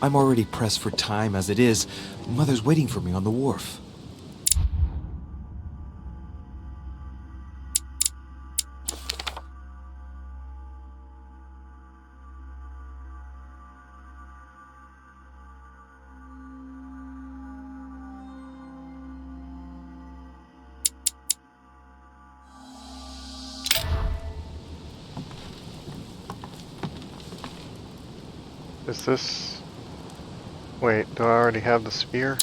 I'm already pressed for time as it is. Mother's waiting for me on the wharf. Is this... Wait, do I already have the spear?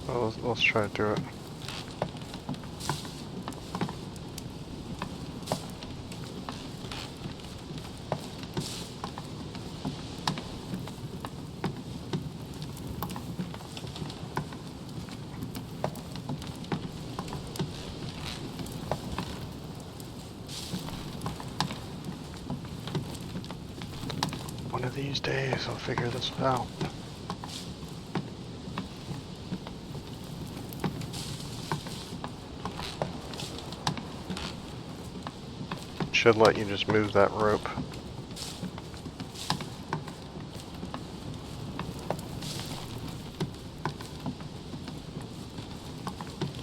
Well, let's try to do it. One of these days I'll figure this out. Should let you just move that rope.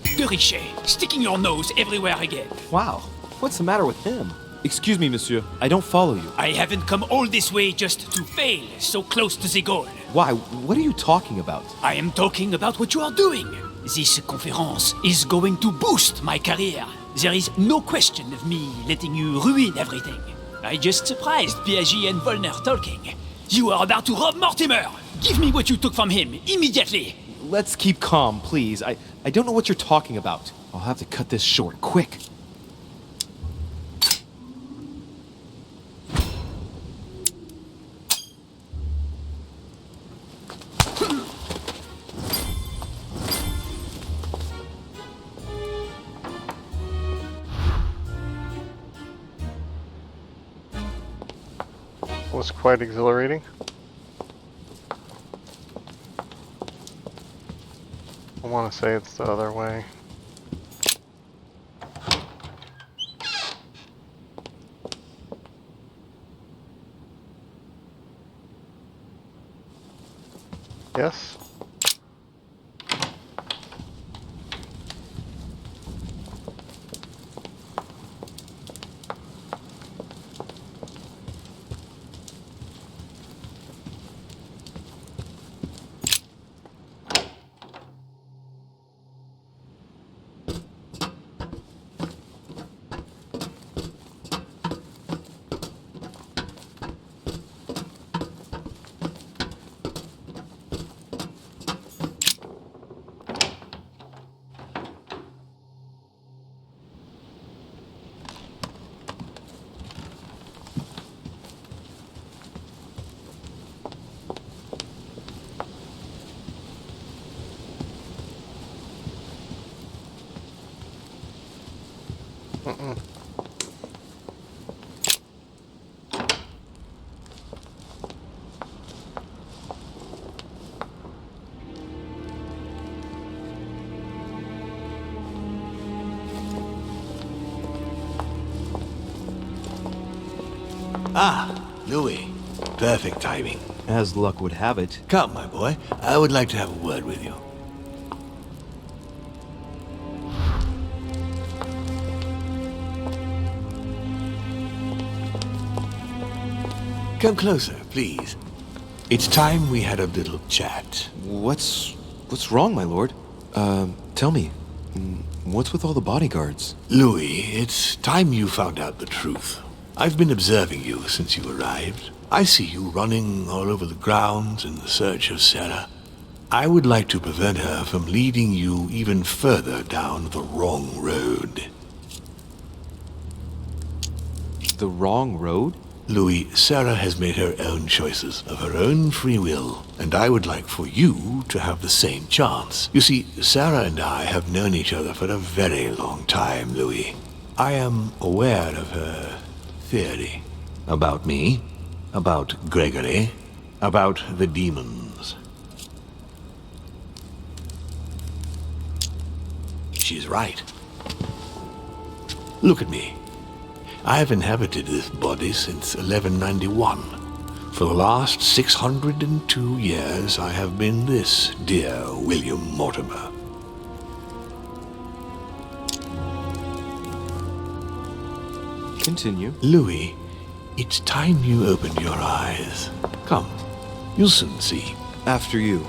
De Richet, sticking your nose everywhere again. Wow, what's the matter with him? Excuse me, monsieur. I don't follow you. I haven't come all this way just to fail so close to the goal. Why? What are you talking about? I am talking about what you are doing. This conference is going to boost my career. There is no question of me letting you ruin everything. I just surprised Piaget and Volner talking. You are about to rob Mortimer. Give me what you took from him, immediately. Let's keep calm, please. I don't know what you're talking about. I'll have to cut this short, quick. Was quite exhilarating. I want to say it's the other way. Yes? Ah, Louis. Perfect timing. As luck would have it. Come, my boy. I would like to have a word with you. Come closer, please. It's time we had a little chat. What's wrong, my lord? Tell me. What's with all the bodyguards? Louis, it's time you found out the truth. I've been observing you since you arrived. I see you running all over the grounds in search of Sarah. I would like to prevent her from leading you even further down the wrong road. The wrong road? Louis, Sarah has made her own choices of her own free will, and I would like for you to have the same chance. You see, Sarah and I have known each other for a very long time, Louis. I am aware of her theory. About me, about Gregory, about the demons. She's right. Look at me. I've inhabited this body since 1191. For the last 602 years, I have been this dear William Mortimer. Continue. Louis, it's time you opened your eyes. Come, you'll soon see. After you.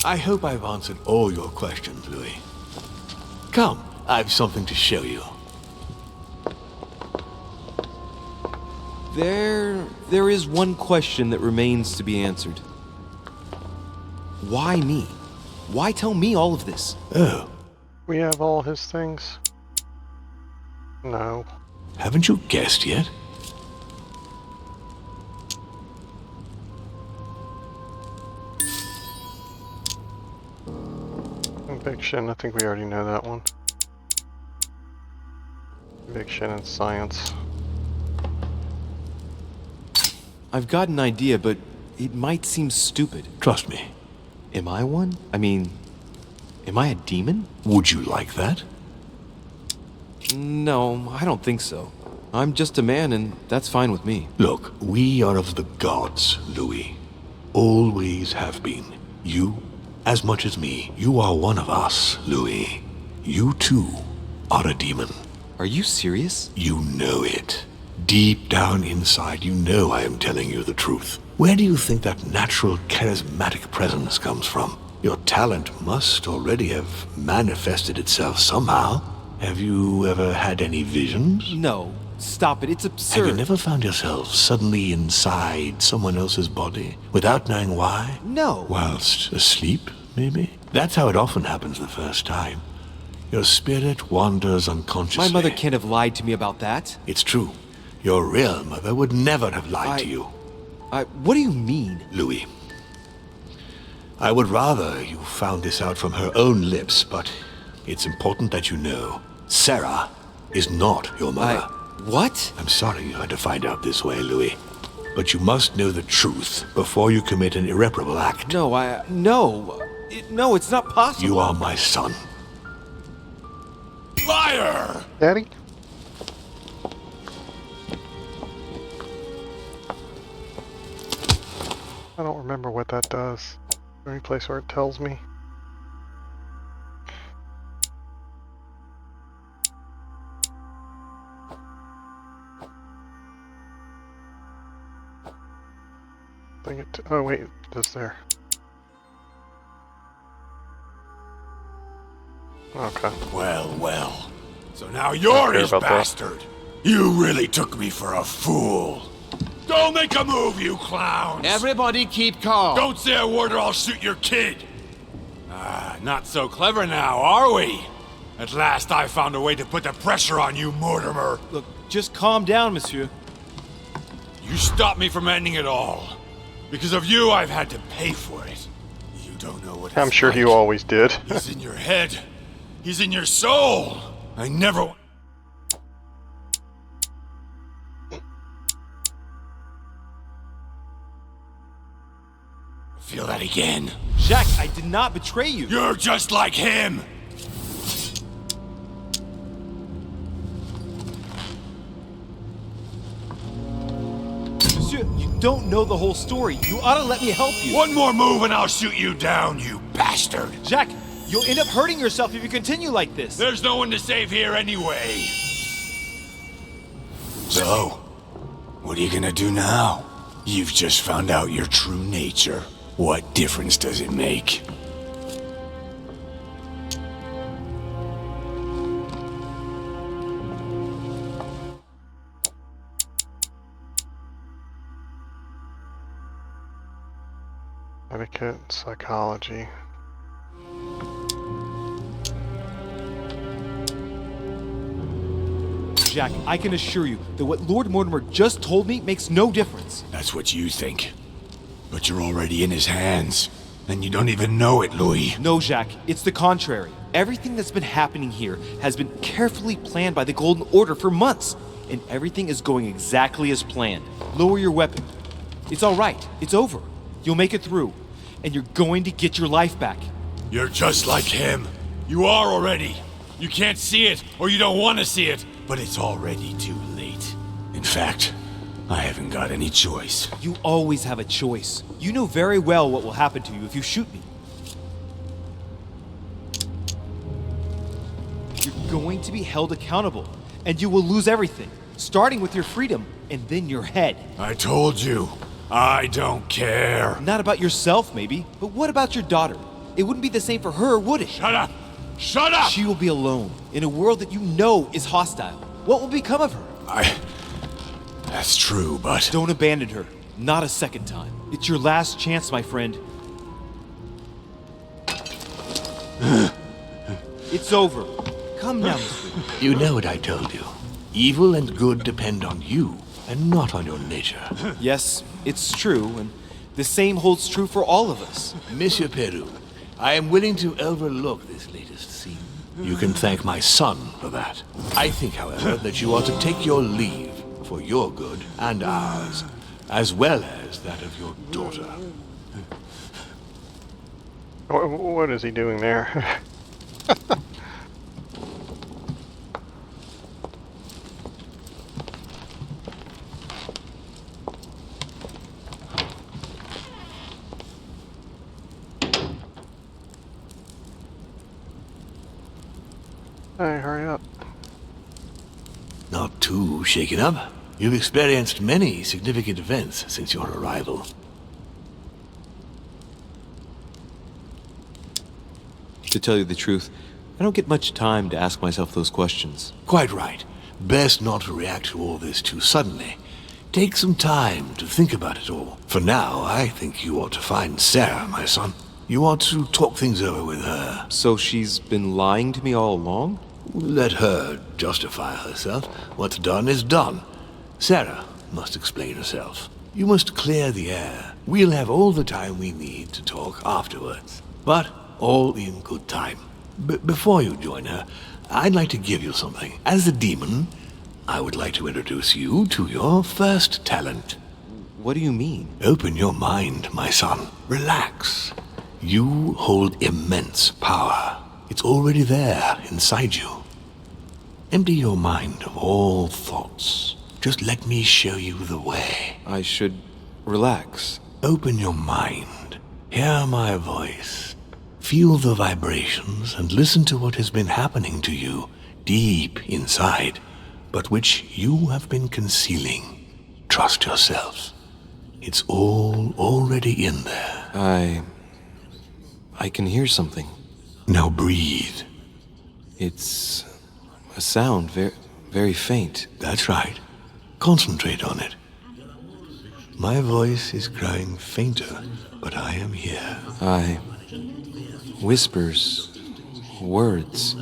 I hope I've answered all your questions, Louis. Come, I've something to show you. There is one question that remains to be answered. Why me? Why tell me all of this? Oh, We have all his things? No. haven't you guessed yet? Conviction, I think we already know that one. Conviction and science. I've got an idea, but it might seem stupid. Trust me. Am I one? I mean, am I a demon? Would you like that? No, I don't think so. I'm just a man, and that's fine with me. Look, we are of the gods, Louis. Always have been. You, as much as me, you are one of us, Louis. You too are a demon. Are you serious? You know it. Deep down inside, you know I am telling you the truth. Where do you think that natural, charismatic presence comes from? Your talent must already have manifested itself somehow. Have you ever had any visions? No. Stop it. It's absurd. Have you never found yourself suddenly inside someone else's body, without knowing why? No. Whilst asleep, maybe? That's how it often happens the first time. Your spirit wanders unconsciously. My mother can't have lied to me about that. It's true. Your real mother would never have lied to you. What do you mean? Louis, I would rather you found this out from her own lips, but it's important that you know. Sarah is not your mother. What? I'm sorry you had to find out this way, Louis. But you must know the truth before you commit an irreparable act. No, no, it's not possible. You are my son. Liar! Daddy? I don't remember what that does. Is there any place where it tells me? I think it. Oh wait, it's there. Okay. Well, well. So now you're care his about that. bastard. You really took me for a fool. Don't make a move, you clowns! Everybody keep calm. Don't say a word or I'll shoot your kid! Ah, not so clever now, are we? At last I found a way to put the pressure on you, Mortimer. Look, just calm down, monsieur. You stopped me from ending it all. Because of you, I've had to pay for it. You don't know what it's I'm sure like. you always did. He's in your head. He's in your soul. I never... Feel that again. Jack, I did not betray you. You're just like him. Monsieur, you don't know the whole story. You ought to let me help you. One more move and I'll shoot you down, you bastard. Jack, you'll end up hurting yourself if you continue like this. There's no one to save here anyway. So, what are you gonna do now? You've just found out your true nature. What difference does it make? Etiquette, psychology. Jack, I can assure you that what Lord Mortimer just told me makes no difference. That's what you think. But you're already in his hands. And you don't even know it, Louis. No, Jack, it's the contrary. Everything that's been happening here has been carefully planned by the Golden Order for months, and everything is going exactly as planned. Lower your weapon. It's all right. It's over. You'll make it through. and you're going to get your life back. You're just like him. You are already. You can't see it, or you don't want to see it, but it's already too late. In fact, I haven't got any choice. You always have a choice. You know very well what will happen to you if you shoot me. You're going to be held accountable, and you will lose everything, starting with your freedom, and then your head. I told you, I don't care. Not about yourself, maybe, but what about your daughter? It wouldn't be the same for her, would it? Shut up! Shut up! She will be alone, in a world that you know is hostile. What will become of her? That's true, but... Don't abandon her. Not a second time. It's your last chance, my friend. It's over. Come now, Mr. You know what I told you. Evil and good depend on you, and not on your nature. Yes, it's true, and the same holds true for all of us. Monsieur Peru, I am willing to overlook this latest scene. You can thank my son for that. I think, however, that you ought to take your leave for your good and ours, as well as that of your daughter. What is he doing there? Hey, hurry up. Not too shaken up. You've experienced many significant events since your arrival. To tell you the truth, I don't get much time to ask myself those questions. Quite right. Best not to react to all this too suddenly. Take some time to think about it all. For now, I think you ought to find Sarah, my son. You ought to talk things over with her. So she's been lying to me all along? Let her justify herself. What's done is done. Sarah must explain herself. You must clear the air. We'll have all the time we need to talk afterwards. But all in good time. Before you join her, I'd like to give you something. As a demon, I would like to introduce you to your first talent. What do you mean? Open your mind, my son. Relax. You hold immense power. It's already there, inside you. Empty your mind of all thoughts. Just let me show you the way. I should relax. Open your mind. Hear my voice. Feel the vibrations and listen to what has been happening to you deep inside, but which you have been concealing. Trust yourself. It's all already in there. I can hear something. Now breathe. It's a sound, very faint. That's right. Concentrate on it. My voice is growing fainter, but I am here. Whispers, words,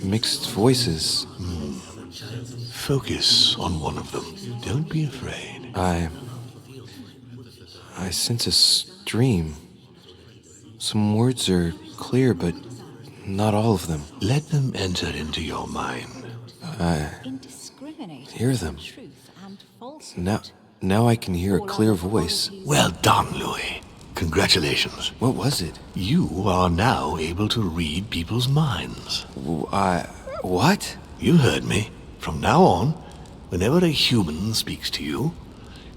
mixed voices. Focus on one of them. Don't be afraid. I sense a stream. Some words are clear, but not all of them. Let them enter into your mind. Hear them. Now I can hear a clear voice. Well done, Louis. Congratulations. What was it? You are now able to read people's minds. What? You heard me. From now on, whenever a human speaks to you,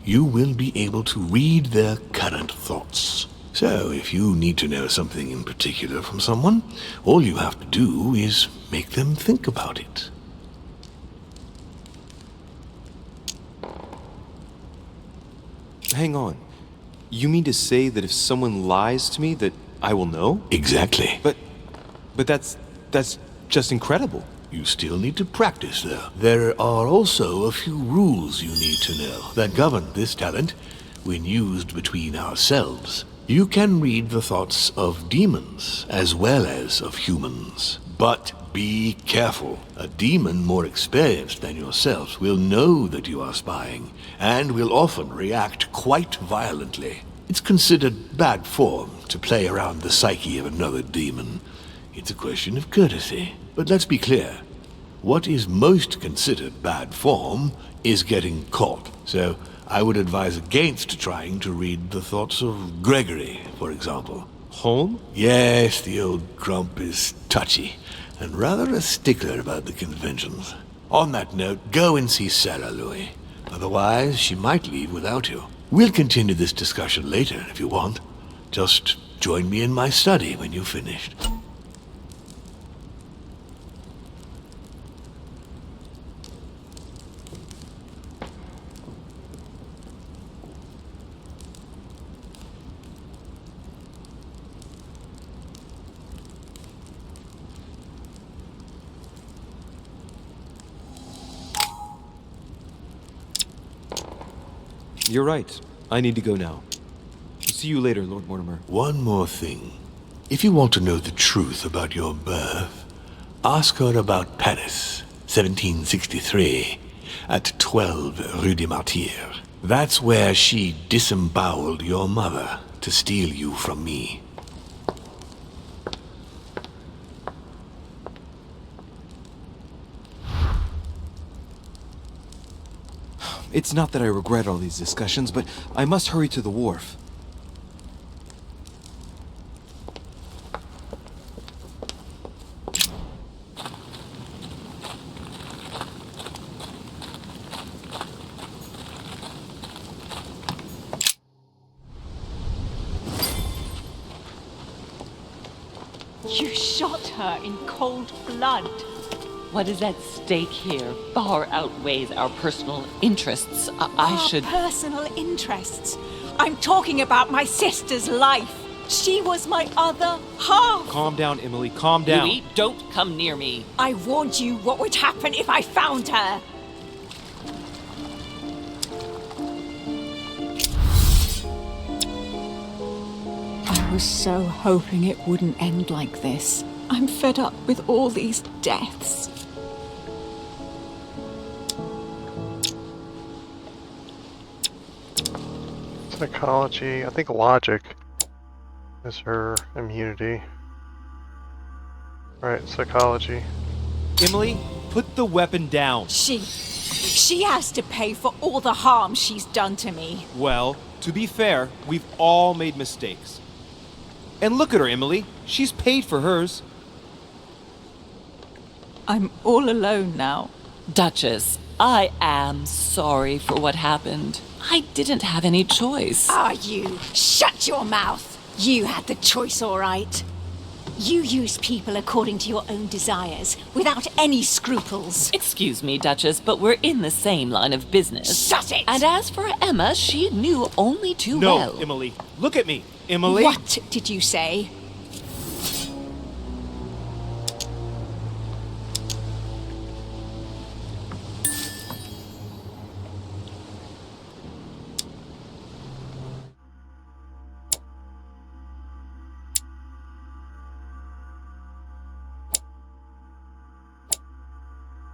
you will be able to read their current thoughts. So, if you need to know something in particular from someone, all you have to do is make them think about it. Hang on. You mean to say that if someone lies to me that I will know? Exactly. But that's just incredible. You still need to practice, though. There are also a few rules you need to know that govern this talent when used between ourselves. You can read the thoughts of demons as well as of humans. But be careful. A demon more experienced than yourself will know that you are spying and will often react quite violently. It's considered bad form to play around the psyche of another demon. It's a question of courtesy. But let's be clear. What is most considered bad form is getting caught. So I would advise against trying to read the thoughts of Gregory, for example. Home? Yes, the old grump is touchy, and rather a stickler about the conventions. On that note, go and see Sarah, Louis. Otherwise, she might leave without you. We'll continue this discussion later, if you want. Just join me in my study when you've finished. You're right. I need to go now. See you later, Lord Mortimer. One more thing. If you want to know the truth about your birth, ask her about Paris, 1763, at 12 Rue des Martyrs. That's where she disemboweled your mother to steal you from me. It's not that I regret all these discussions, but I must hurry to the wharf. You shot her in cold blood. What is at stake here far outweighs our personal interests. I Our should... personal interests. I'm talking about my sister's life. She was my other half. Calm down, Emily. Calm down. Louis, don't come near me. I warned you what would happen if I found her. I was so hoping it wouldn't end like this. I'm fed up with all these deaths. Psychology. I think logic is her immunity. Right, psychology. Emily, put the weapon down. She has to pay for all the harm she's done to me. Well, to be fair, we've all made mistakes. And look at her, Emily. She's paid for hers. I'm all alone now. Duchess, I am sorry for what happened. I didn't have any choice. Ah, you! Shut your mouth! You had the choice, all right. You use people according to your own desires, without any scruples. Excuse me, Duchess, but we're in the same line of business. Shut it! And as for Emma, she knew only too well. No, Emily. Look at me. Emily? What did you say?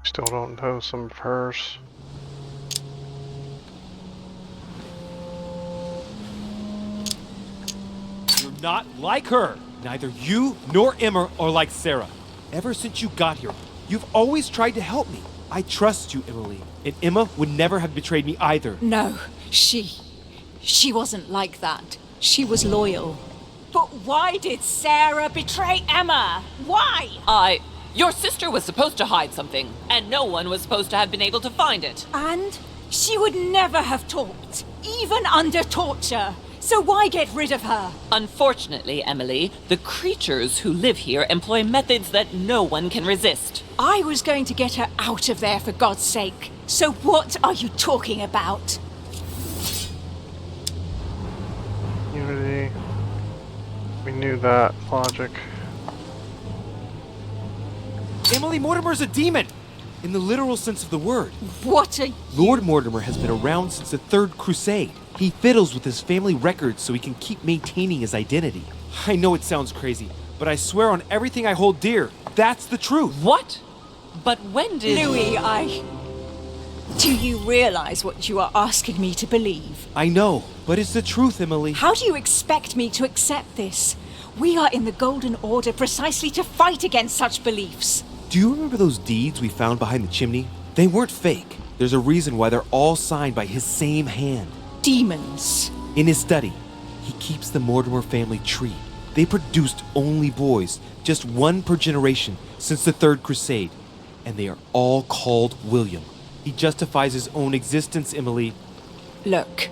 Still don't know some of hers. You're not like her. Neither you nor Emma are like Sarah. Ever since you got here, you've always tried to help me. I trust you, Emily. And Emma would never have betrayed me either. No, she wasn't like that. She was loyal. But why did Sarah betray Emma? Why? Your sister was supposed to hide something, and no one was supposed to have been able to find it. And she would never have talked, even under torture. So why get rid of her? Unfortunately, Emily, the creatures who live here employ methods that no one can resist. I was going to get her out of there for God's sake. So what are you talking about? Unity. We knew that. Logic. Emily Mortimer's a demon! In the literal sense of the word. What are Lord Mortimer has been around since the Third Crusade. He fiddles with his family records so he can keep maintaining his identity. I know it sounds crazy, but I swear on everything I hold dear, that's the truth. What? But when did... Louis, Do you realize what you are asking me to believe? I know, but it's the truth, Emily. How do you expect me to accept this? We are in the Golden Order precisely to fight against such beliefs. Do you remember those deeds we found behind the chimney? They weren't fake. There's a reason why they're all signed by his same hand. Demons. In his study, he keeps the Mortimer family tree. They produced only boys, just one per generation since the Third Crusade, and they are all called William. He justifies his own existence, Emily. Look,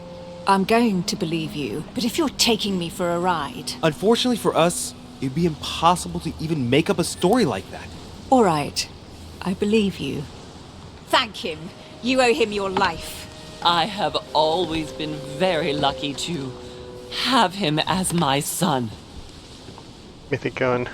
I'm going to believe you, but if you're taking me for a ride... Unfortunately for us, it'd be impossible to even make up a story like that. All right, I believe you. Thank him. You owe him your life. I have always been very lucky to have him as my son. Mythic gun.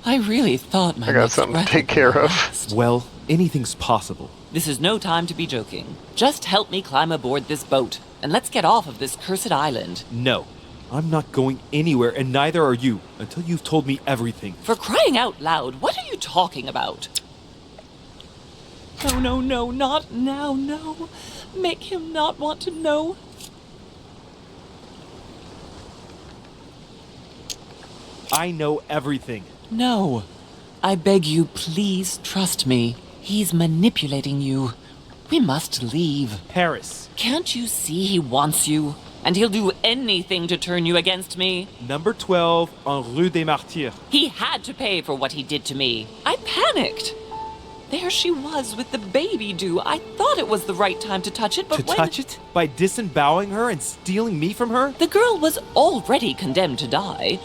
I really thought my I got next something to breath take would care of. last. Well, anything's possible. This is no time to be joking. Just help me climb aboard this boat, and let's get off of this cursed island. No, I'm not going anywhere, and neither are you, until you've told me everything. For crying out loud, what are you talking about? No, no, no, not now, no. Make him not want to know. I know everything. No. I beg you, please trust me. He's manipulating you. We must leave. Paris. Can't you see he wants you? And he'll do anything to turn you against me. Number 12 on Rue des Martyrs. He had to pay for what he did to me. I panicked. There she was with the baby due. I thought it was the right time to touch it, but To touch it? By disemboweling her and stealing me from her? The girl was already condemned to die.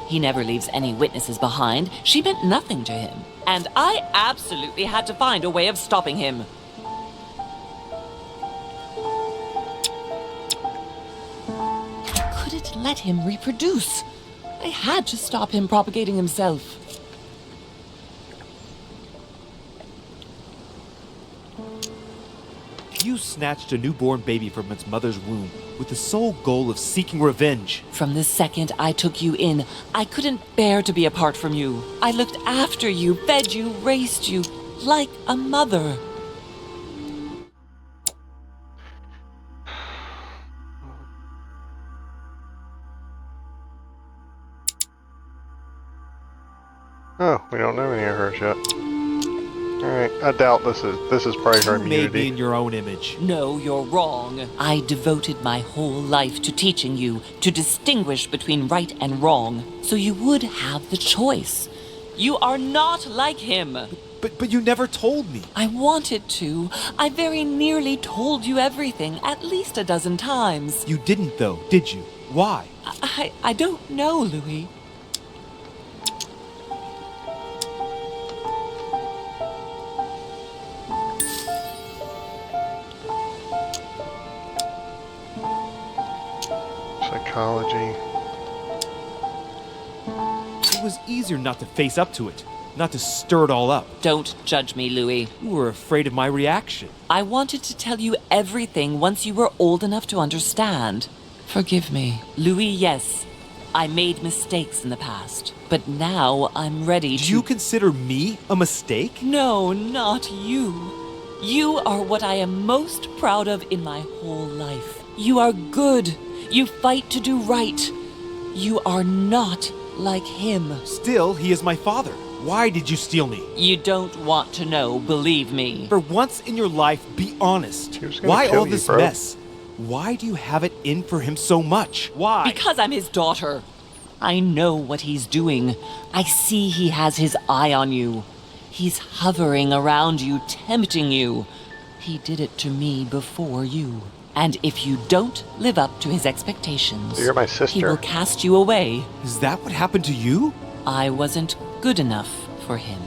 He never leaves any witnesses behind. She meant nothing to him. And I absolutely had to find a way of stopping him. I couldn't let him reproduce. I had to stop him propagating himself. You snatched a newborn baby from its mother's womb with the sole goal of seeking revenge. From the second I took you in, I couldn't bear to be apart from you. I looked after you, fed you, raised you, like a mother. Oh, we don't know any of hers yet. Alright, I doubt this is probably her You made me immunity. in your own image. No, you're wrong. I devoted my whole life to teaching you to distinguish between right and wrong, so you would have the choice. You are not like him. But you never told me. I wanted to. I very nearly told you everything, at least a dozen times. You didn't though, did you? Why? I don't know, Louis. Psychology. It was easier not to face up to it, not to stir it all up. Don't judge me, Louis. You were afraid of my reaction. I wanted to tell you everything once you were old enough to understand. Forgive me. Louis, yes. I made mistakes in the past, but now I'm ready to... Do you consider me a mistake? No, not you. You are what I am most proud of in my whole life. You are good. You fight to do right. You are not like him. Still, he is my father. Why did you steal me? You don't want to know, believe me. For once in your life, be honest. He was gonna Why kill all you, this bro. mess? Why do you have it in for him so much? Why? Because I'm his daughter. I know what he's doing. I see he has his eye on you. He's hovering around you, tempting you. He did it to me before you. And if you don't live up to his expectations, You're my he sister. will cast you away. Is that what happened to you? I wasn't good enough for him.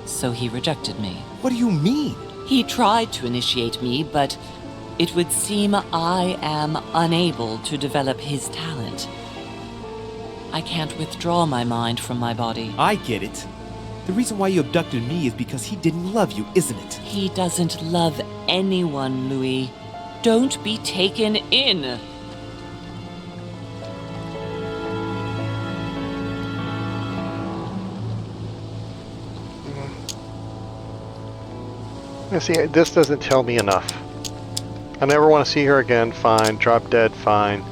So he rejected me. What do you mean? He tried to initiate me, but it would seem I am unable to develop his talent. I can't withdraw my mind from my body. I get it. The reason why you abducted me is because he didn't love you, isn't it? He doesn't love anyone, Louis. Don't be taken in. Yeah, see, this doesn't tell me enough. I never want to see her again, fine. Drop dead, fine.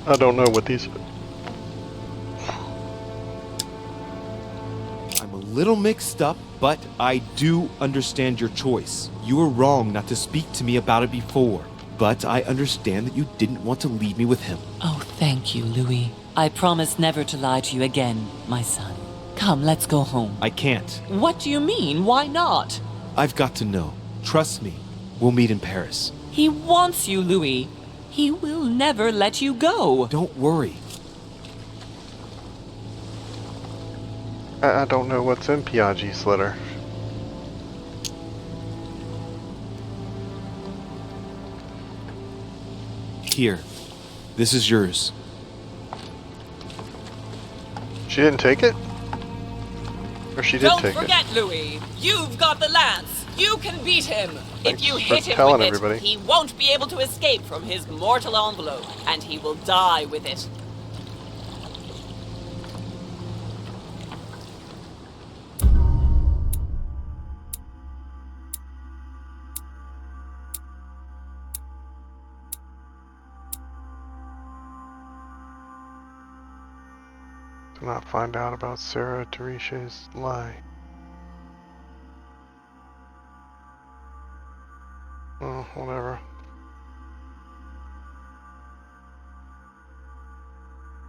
I don't know what these... I'm a little mixed up, but I do understand your choice. You were wrong not to speak to me about it before, but I understand that you didn't want to leave me with him. Oh, thank you, Louis. I promise never to lie to you again, my son. Come, let's go home. I can't. What do you mean? Why not? I've got to know. Trust me. We'll meet in Paris. He wants you, Louis. He will never let you go. Don't worry. I don't know what's in Piaggi's letter. Here. This is yours. She didn't take it? Or she did Don't take forget, Louis. You've got the lance. You can beat him. Thanks If you for hit him telling with it, everybody. he won't be able to escape from his mortal envelope, and he will die with it. Do not find out about Sarah de Richet's lie. Oh, whatever.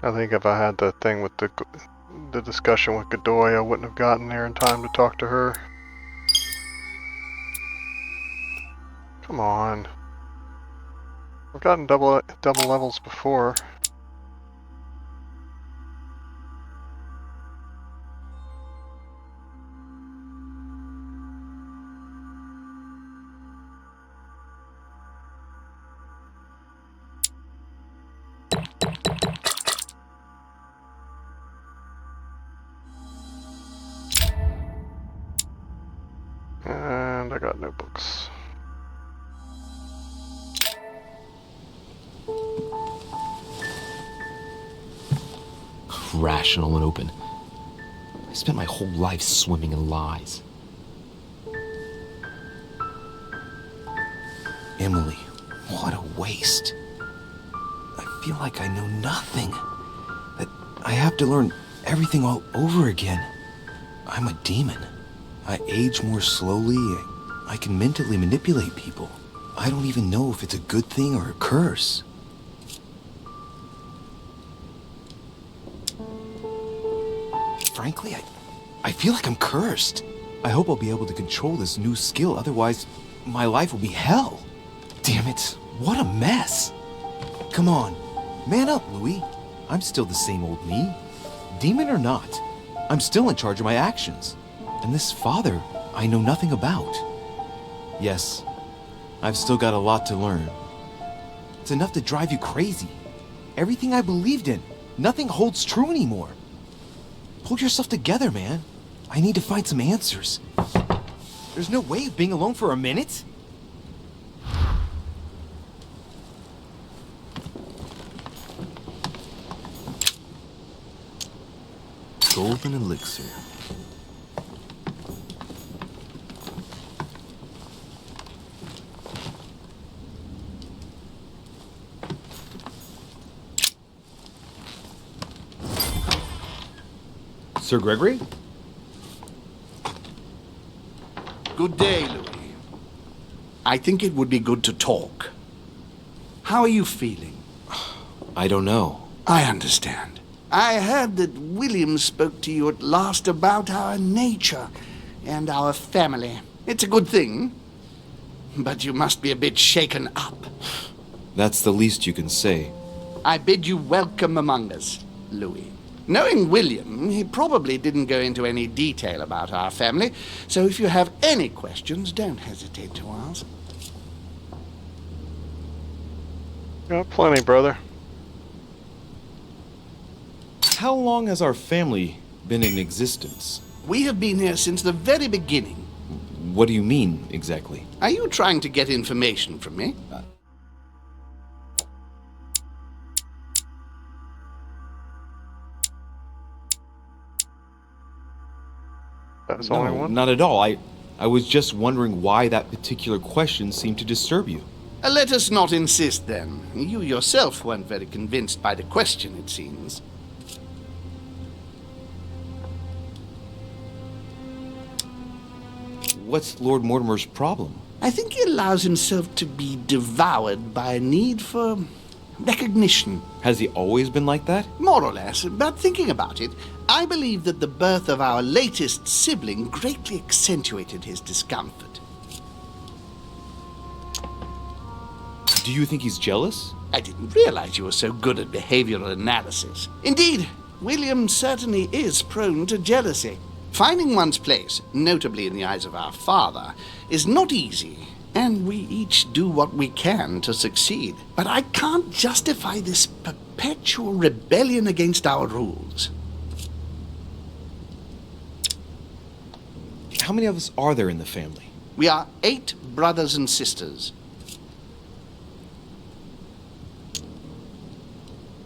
I think if I had the thing with the discussion with Godoy, I wouldn't have gotten there in time to talk to her. Come on. I've gotten double levels before. And I got notebooks. Rational and open. I spent my whole life swimming in lies. Emily, what a waste. I feel like I know nothing. That I have to learn everything all over again. I'm a demon. I age more slowly. I can mentally manipulate people. I don't even know if it's a good thing or a curse. Frankly, I feel like I'm cursed. I hope I'll be able to control this new skill, otherwise my life will be hell. Damn it, what a mess. Come on, man up, Louis. I'm still the same old me. Demon or not, I'm still in charge of my actions. And this father, I know nothing about. Yes, I've still got a lot to learn. It's enough to drive you crazy. Everything I believed in, nothing holds true anymore. Pull yourself together, man. I need to find some answers. There's no way of being alone for a minute. Golden elixir. Sir Gregory? Good day, Louis. I think it would be good to talk. How are you feeling? I don't know. I understand. I heard that William spoke to you at last about our nature and our family. It's a good thing, but you must be a bit shaken up. That's the least you can say. I bid you welcome among us, Louis. Knowing William, he probably didn't go into any detail about our family, so if you have any questions, don't hesitate to ask. Got plenty, brother. How long has our family been in existence? We have been here since the very beginning. What do you mean, exactly? Are you trying to get information from me? That's only one? Not at all. I was just wondering why that particular question seemed to disturb you. Let us not insist, then. You yourself weren't very convinced by the question, it seems. What's Lord Mortimer's problem? I think he allows himself to be devoured by a need for recognition. Has he always been like that? More or less, but thinking about it, I believe that the birth of our latest sibling greatly accentuated his discomfort. Do you think he's jealous? I didn't realize you were so good at behavioral analysis. Indeed, William certainly is prone to jealousy. Finding one's place, notably in the eyes of our father, is not easy, and we each do what we can to succeed. But I can't justify this perpetual rebellion against our rules. How many of us are there in the family? We are 8 brothers and sisters.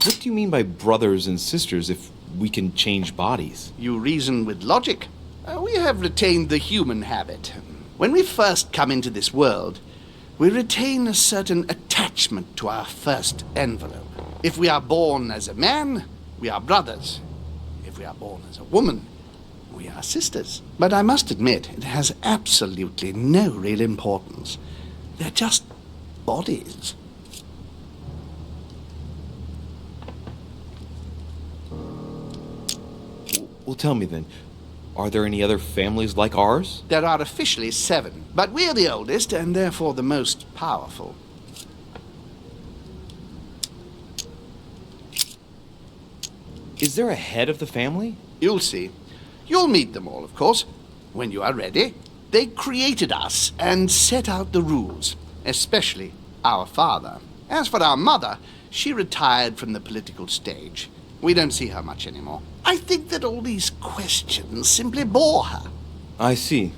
What do you mean by brothers and sisters if we can change bodies? You reason with logic. We have retained the human habit. When we first come into this world, we retain a certain attachment to our first envelope. If we are born as a man, we are brothers. If we are born as a woman, we are sisters. But I must admit, it has absolutely no real importance. They're just bodies. Well, tell me then, are there any other families like ours? There are officially 7, but we're the oldest and therefore the most powerful. Is there a head of the family? You'll see. You'll meet them all, of course, when you are ready. They created us and set out the rules, especially our father. As for our mother, she retired from the political stage. We don't see her much anymore. I think that all these questions simply bore her. I see.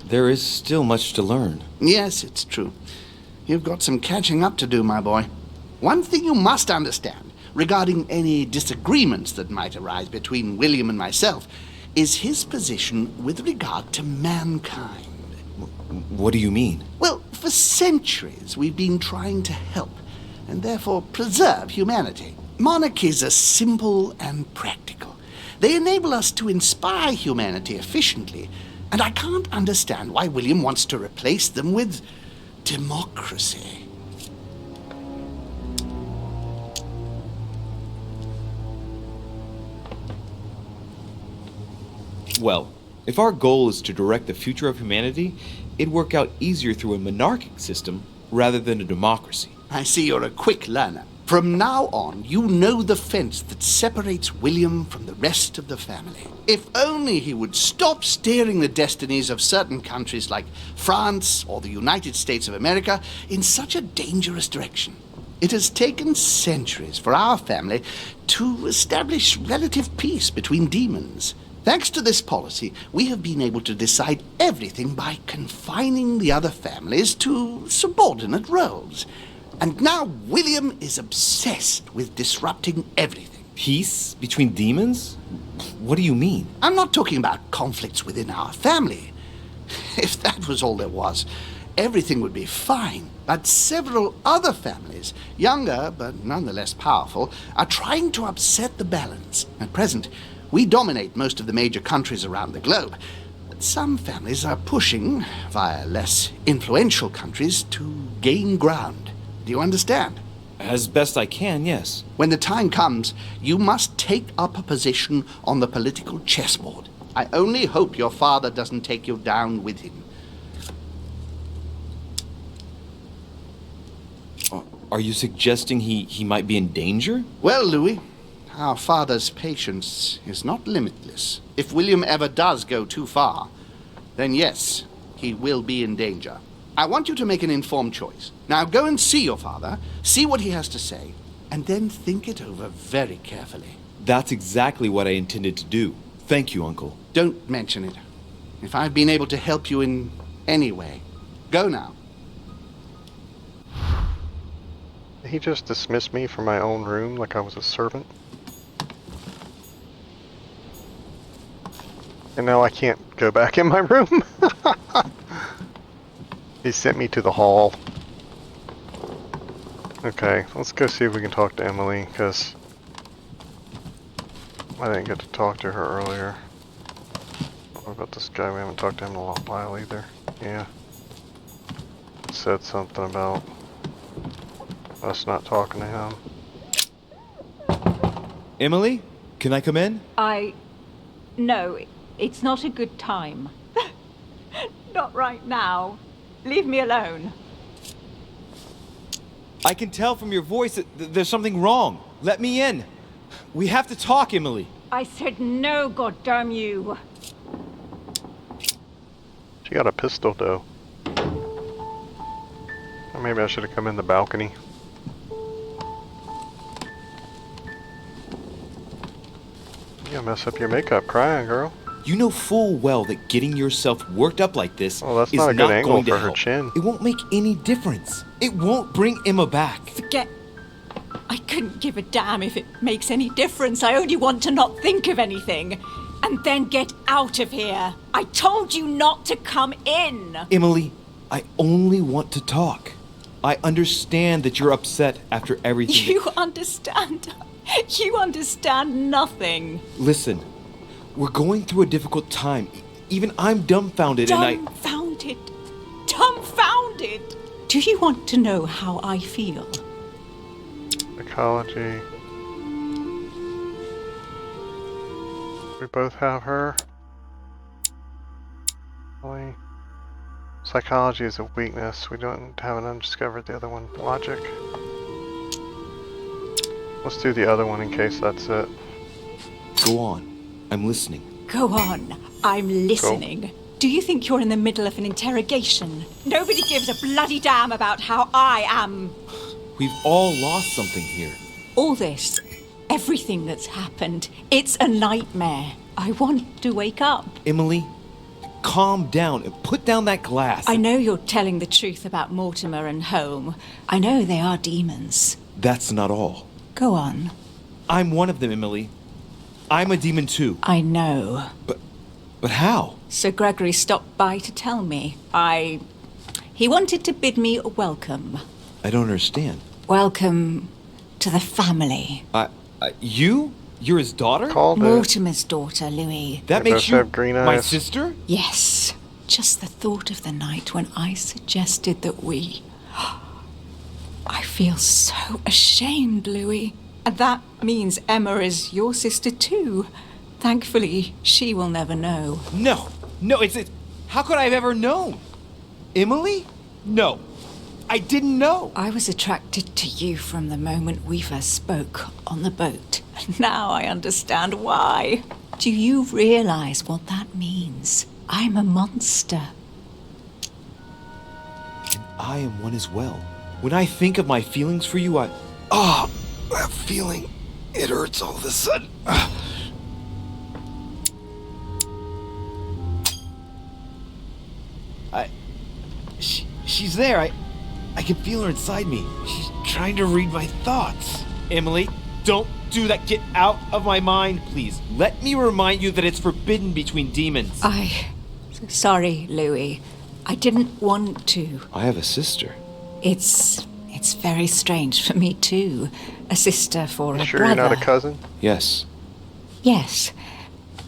There is still much to learn. Yes, it's true. You've got some catching up to do, my boy. One thing you must understand, regarding any disagreements that might arise between William and myself, is his position with regard to mankind. What do you mean? Well, for centuries we've been trying to help, and therefore preserve humanity. Monarchies are simple and practical. They enable us to inspire humanity efficiently, and I can't understand why William wants to replace them with democracy. Well, if our goal is to direct the future of humanity, it'd work out easier through a monarchic system rather than a democracy. I see you're a quick learner. From now on, you know the fence that separates William from the rest of the family. If only he would stop steering the destinies of certain countries like France or the United States of America in such a dangerous direction. It has taken centuries for our family to establish relative peace between demons. Thanks to this policy, we have been able to decide everything by confining the other families to subordinate roles. And now William is obsessed with disrupting everything. Peace between demons? What do you mean? I'm not talking about conflicts within our family. If that was all there was, everything would be fine. But several other families, younger but nonetheless powerful, are trying to upset the balance. At present, we dominate most of the major countries around the globe. But some families are pushing, via less influential countries, to gain ground. Do you understand? As best I can, yes. When the time comes, you must take up a position on the political chessboard. I only hope your father doesn't take you down with him. Are you suggesting he might be in danger? Well, Louis, our father's patience is not limitless. If William ever does go too far, then yes, he will be in danger. I want you to make an informed choice. Now go and see your father, see what he has to say, and then think it over very carefully. That's exactly what I intended to do. Thank you, Uncle. Don't mention it. If I've been able to help you in any way, go now. He just dismissed me from my own room like I was a servant. And now I can't go back in my room. He sent me to the hall. Okay, let's go see if we can talk to Emily, because I didn't get to talk to her earlier. What about this guy? We haven't talked to him in a long while either. Yeah. Said something about us not talking to him. Emily, can I come in? No, it's not a good time. Not right now. Leave me alone. I can tell from your voice that there's something wrong. Let me in. We have to talk, Emily. I said no, goddamn you. She got a pistol though. Or maybe I should have come in the balcony. You gotta mess up your makeup crying, girl. You know full well that getting yourself worked up like this Well, that's is not a good angle going to for her help. chin. It won't make any difference. It won't bring Emma back. Forget. I couldn't give a damn if it makes any difference. I only want to not think of anything. And then get out of here. I told you not to come in. Emily, I only want to talk. I understand that you're upset after everything. You understand. You understand nothing. Listen, we're going through a difficult time. Even I'm dumbfounded Dumbfounded. Dumbfounded. Do you want to know how I feel? Psychology. We both have her. Really? Psychology is a weakness. We haven't undiscovered the other one. Logic. Let's do the other one in case that's it. Go on. I'm listening. Go on. I'm listening. Do you think you're in the middle of an interrogation? Nobody gives a bloody damn about how I am. We've all lost something here. All this, everything that's happened, it's a nightmare. I want to wake up. Emily, calm down and put down that glass. I know you're telling the truth about Mortimer and Home. I know they are demons. That's not all. Go on. I'm one of them, Emily. I'm a demon too. I know. But how? Sir Gregory stopped by to tell me. He wanted to bid me welcome. I don't understand. Welcome to the family. You? You're his daughter? Called it. Mortimer's daughter, Louis. That They makes both you have green my eyes. sister? Yes. Just the thought of the night when I suggested that we... I feel so ashamed, Louis. And that means Emma is your sister too. Thankfully, she will never know. No, it's... How could I have ever known? Emily? No, I didn't know. I was attracted to you from the moment we first spoke on the boat. Now I understand why. Do you realize what that means? I'm a monster. And I am one as well. When I think of my feelings for you, that feeling, it hurts all of a sudden. She's there. I can feel her inside me. She's trying to read my thoughts. Emily, don't do that. Get out of my mind, please. Let me remind you that it's forbidden between demons. Sorry, Louis. I didn't want to. I have a sister. It's very strange for me too. A sister for You a sure brother. you're not a cousin? Yes. Yes.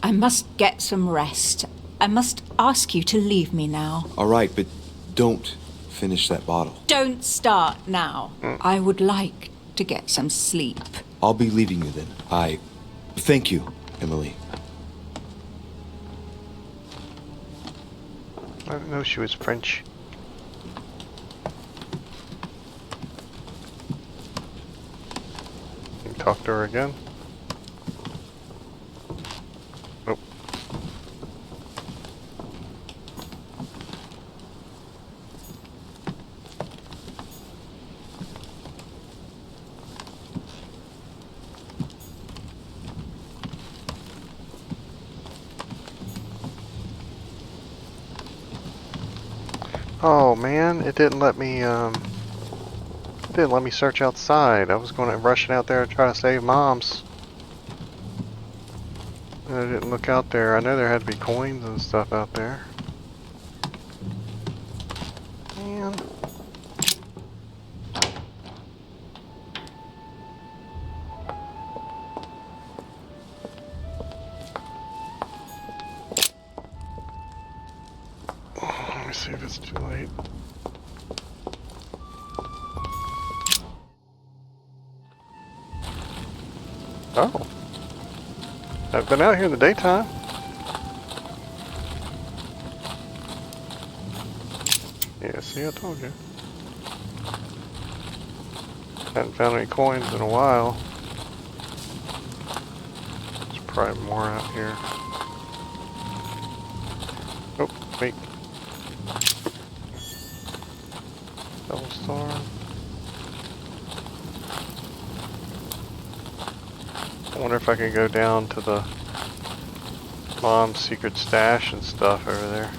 I must get some rest. I must ask you to leave me now. All right, but don't finish that bottle. Don't start now. I would like to get some sleep. I'll be leaving you then. Thank you, Emily. I didn't know she was French. You can talk to her again. Nope. Oh man, it didn't let me search outside. I was going to rush out there to try to save moms. And I didn't look out there. I know there had to be coins and stuff out there. Man. see if it's too late. Oh. I've been out here in the daytime. Yeah, see, I told you. Hadn't found any coins in a while. There's probably more out here. Oh, wait. Double star. I wonder if I can go down to the mom's secret stash and stuff over there.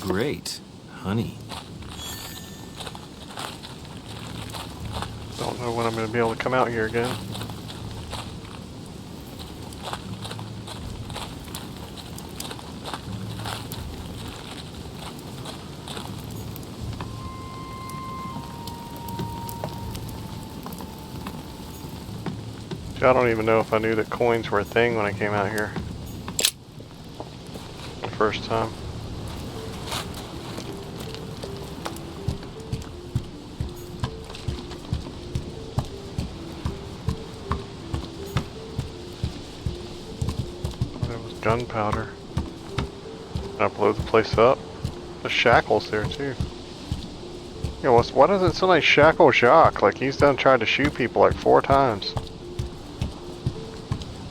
Great. Honey. Don't know when I'm going to be able to come out here again. I don't even know if I knew that coins were a thing when I came out here. The first time. That was gunpowder. And I blow the place up. The shackles there too. Yeah, why does it sound like Shackle Jacques? Like he's done tried to shoot people like 4 times.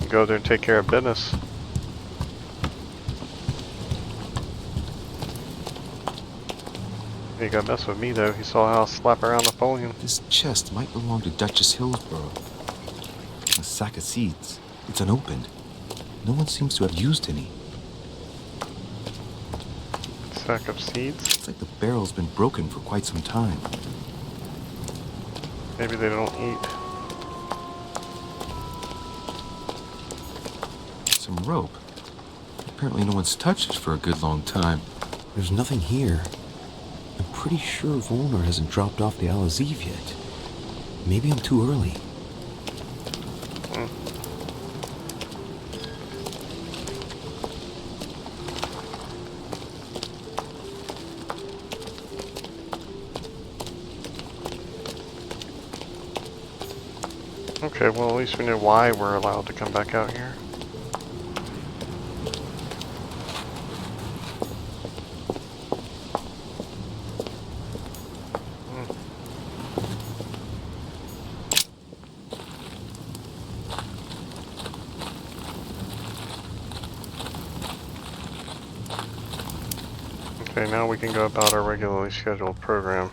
Go there and take care of business. He got mess with me though. He saw how I slap around Napoleon. This chest might belong to Duchess Hillsborough. A sack of seeds. It's unopened. No one seems to have used any. Sack of seeds? It's like the barrel's been broken for quite some time. Maybe they don't eat. Some rope. Apparently no one's touched it for a good long time. There's nothing here. I'm pretty sure Volner hasn't dropped off the Alaziv yet. Maybe I'm too early. Okay, well at least we know why we're allowed to come back out here. Okay, now we can go about our regularly scheduled program.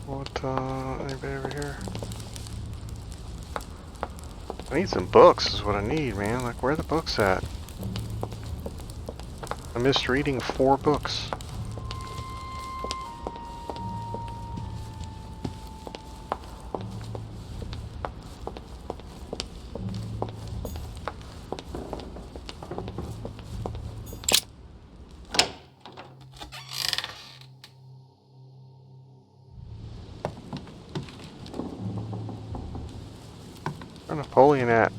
What, anybody over here? I need some books is what I need, man. Like, where are the books at? I missed reading 4 books. Where's Napoleon at?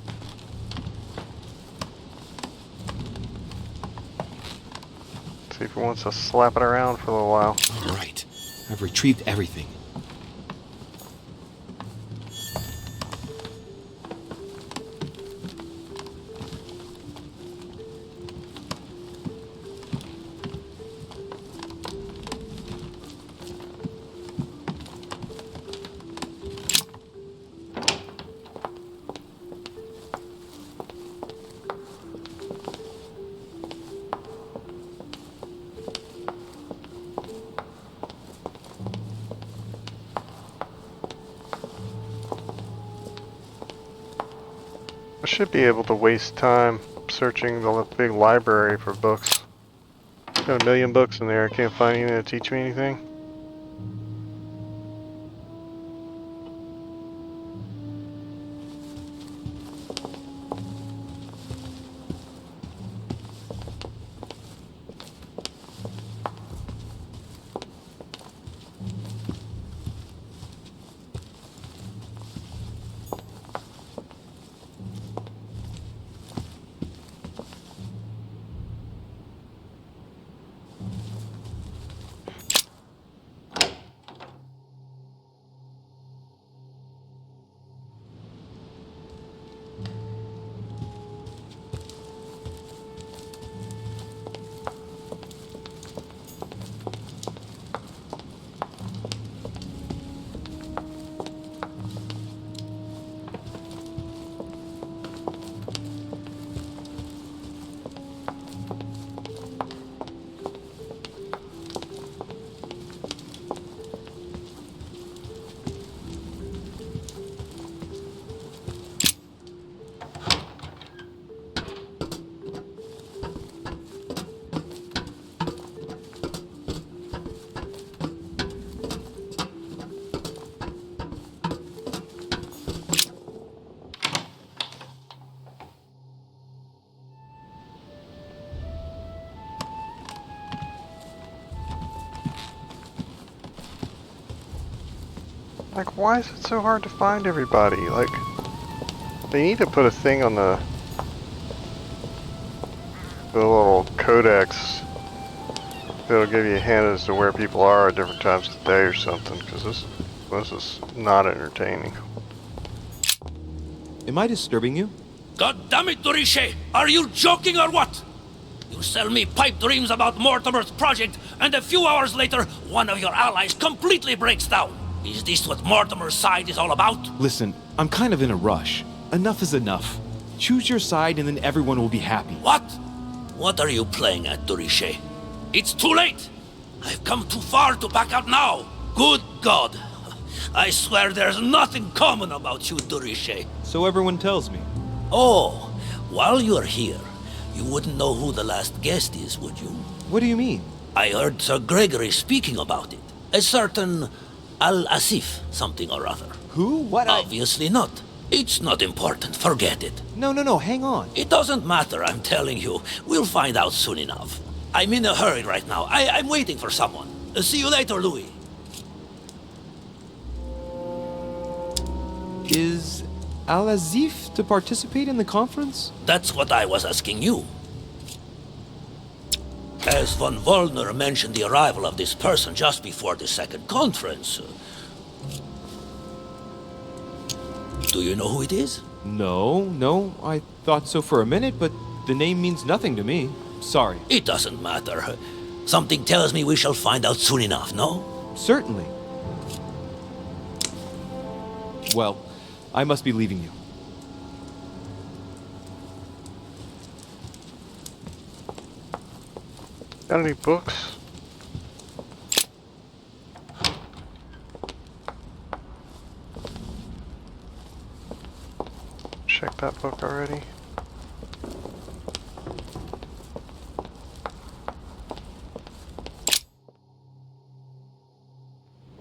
See if he wants to slap it around for a little while. All right. I've retrieved everything. I should be able to waste time searching the big library for books. Got a million books in there. I can't find anything to teach me anything. Like, why is it so hard to find everybody? Like, they need to put a thing on the little codex that'll give you a hint as to where people are at different times of the day or something, because this is not entertaining. Am I disturbing you? God damn it, de Richet! Are you joking or what? You sell me pipe dreams about Mortimer's project, and a few hours later, one of your allies completely breaks down. Is this what Mortimer's side is all about? Listen, I'm kind of in a rush. Enough is enough. Choose your side and then everyone will be happy. What? What are you playing at, de Richet? It's too late! I've come too far to back out now! Good God! I swear there's nothing common about you, de Richet. So everyone tells me. Oh, while you're here, you wouldn't know who the last guest is, would you? What do you mean? I heard Sir Gregory speaking about it. A certain Al-Asif something or other. Who? What? Obviously not. It's not important, forget it. No, hang on. It doesn't matter, I'm telling you. We'll find out soon enough. I'm in a hurry right now. I'm waiting for someone. See you later, Louis. Is Al-Azif to participate in the conference? That's what I was asking you. As von Wollner mentioned the arrival of this person just before the second conference. Do you know who it is? No, I thought so for a minute, but the name means nothing to me. Sorry. It doesn't matter. Something tells me we shall find out soon enough, no? Certainly. Well, I must be leaving you. Got any books? Check that book already.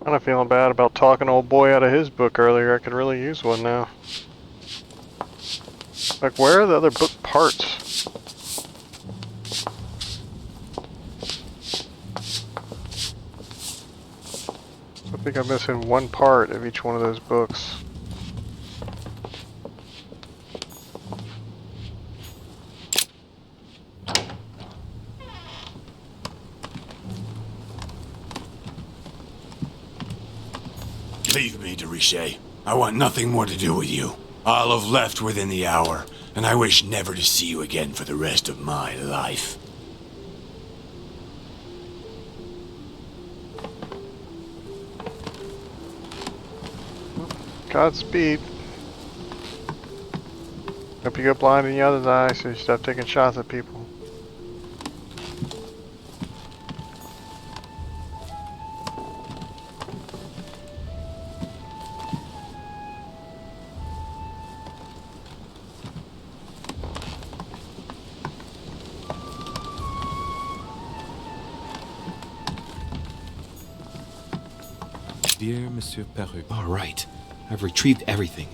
I'm not feeling bad about talking old boy out of his book earlier. I could really use one now. Like, where are the other book parts? I think I'm missing one part of each one of those books. Leave me, de Richet. I want nothing more to do with you. I'll have left within the hour, and I wish never to see you again for the rest of my life. Godspeed. Hope you go blind in the other eye so you stop taking shots at people. Dear Monsieur Perruque. All right. I've retrieved everything.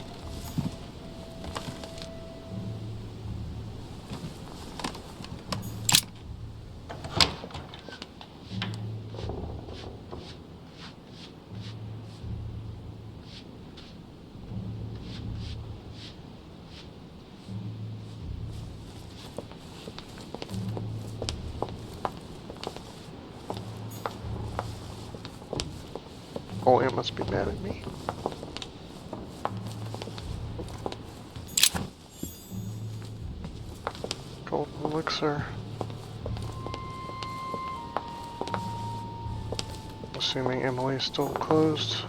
Oh, it must be mad at me. Golden elixir. Assuming Emily's still closed.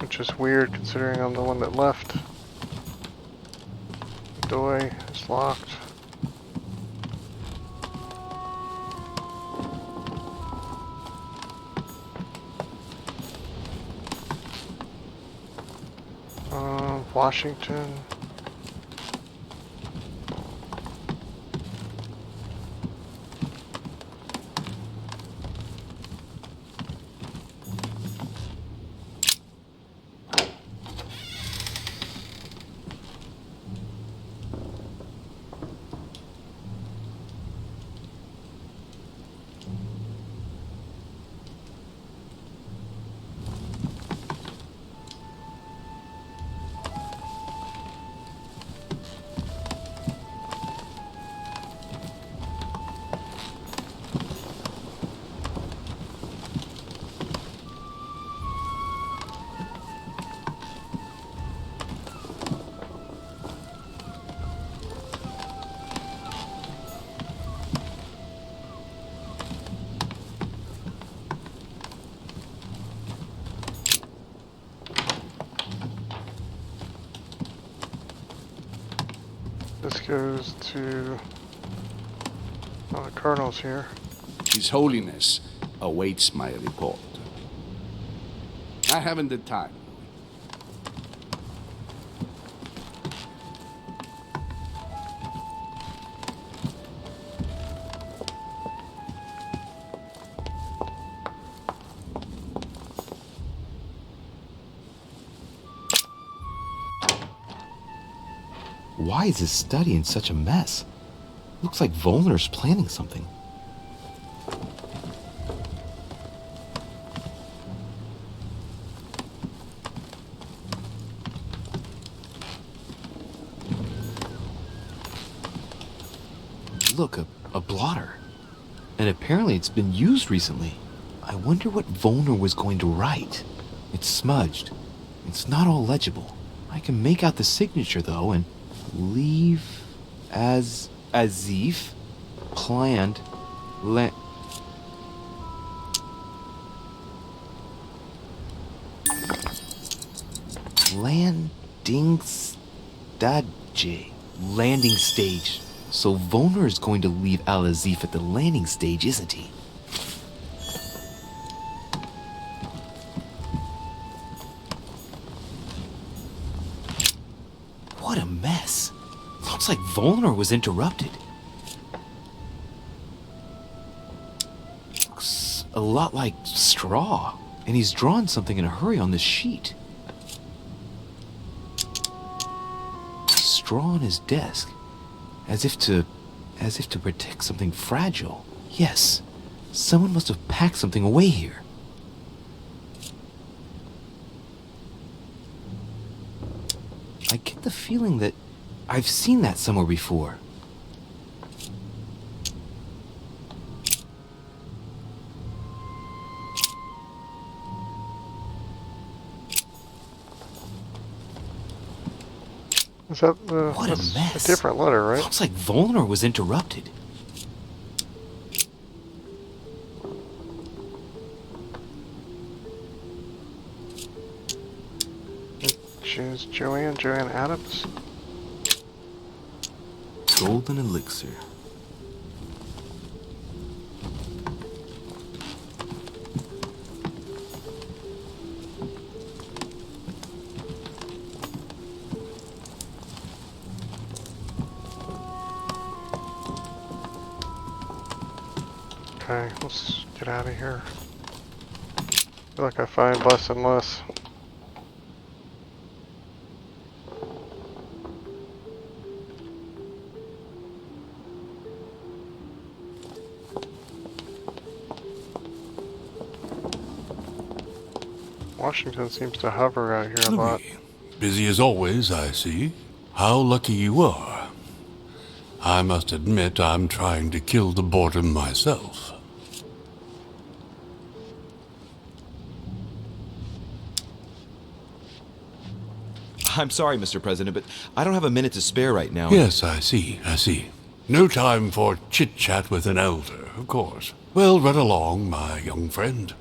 Which is weird considering I'm the one that left. The door is locked. Washington. this goes to the colonel's here. His Holiness awaits my report. I haven't the time. Why is his study in such a mess? Looks like Volner's planning something. Look, a blotter. And apparently it's been used recently. I wonder what Volner was going to write. It's smudged. It's not all legible. I can make out the signature though, and leave as if planned landing stage. So Volner is going to leave Al-Azif at the landing stage, isn't he? What a mess. Looks like Volner was interrupted. Looks a lot like straw, and he's drawn something in a hurry on this sheet. Straw on his desk. As if to protect something fragile. Yes, someone must have packed something away here. I get the feeling that I've seen that somewhere before. Is that the What a mess. a different letter, right? Looks like Volner was interrupted. Choose Joanne Adams. Golden elixir. Okay, let's get out of here. I feel like I find less and less. Washington seems to hover out here a lot. Louis, busy as always, I see. How lucky you are. I must admit I'm trying to kill the boredom myself. I'm sorry, Mr. President, but I don't have a minute to spare right now. Yes, I see. No time for chit-chat with an elder, of course. Well, run along, my young friend.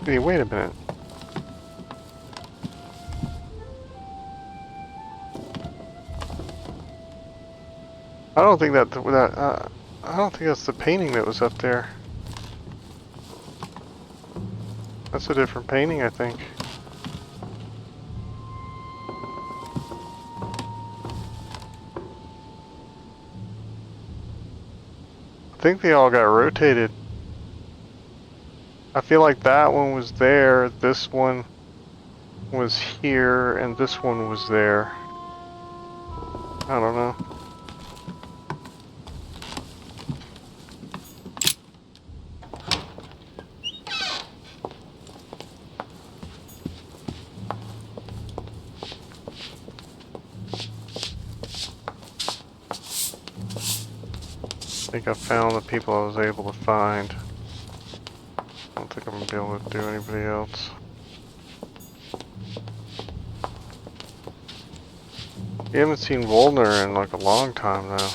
Hey, wait a minute. I don't think I don't think that's the painting that was up there. That's a different painting, I think. I think they all got rotated. I feel like that one was there, this one was here, and this one was there. I don't know. I think I found the people I was able to find. think I'm gonna be able to do anybody else. You haven't seen Volner in like a long time now.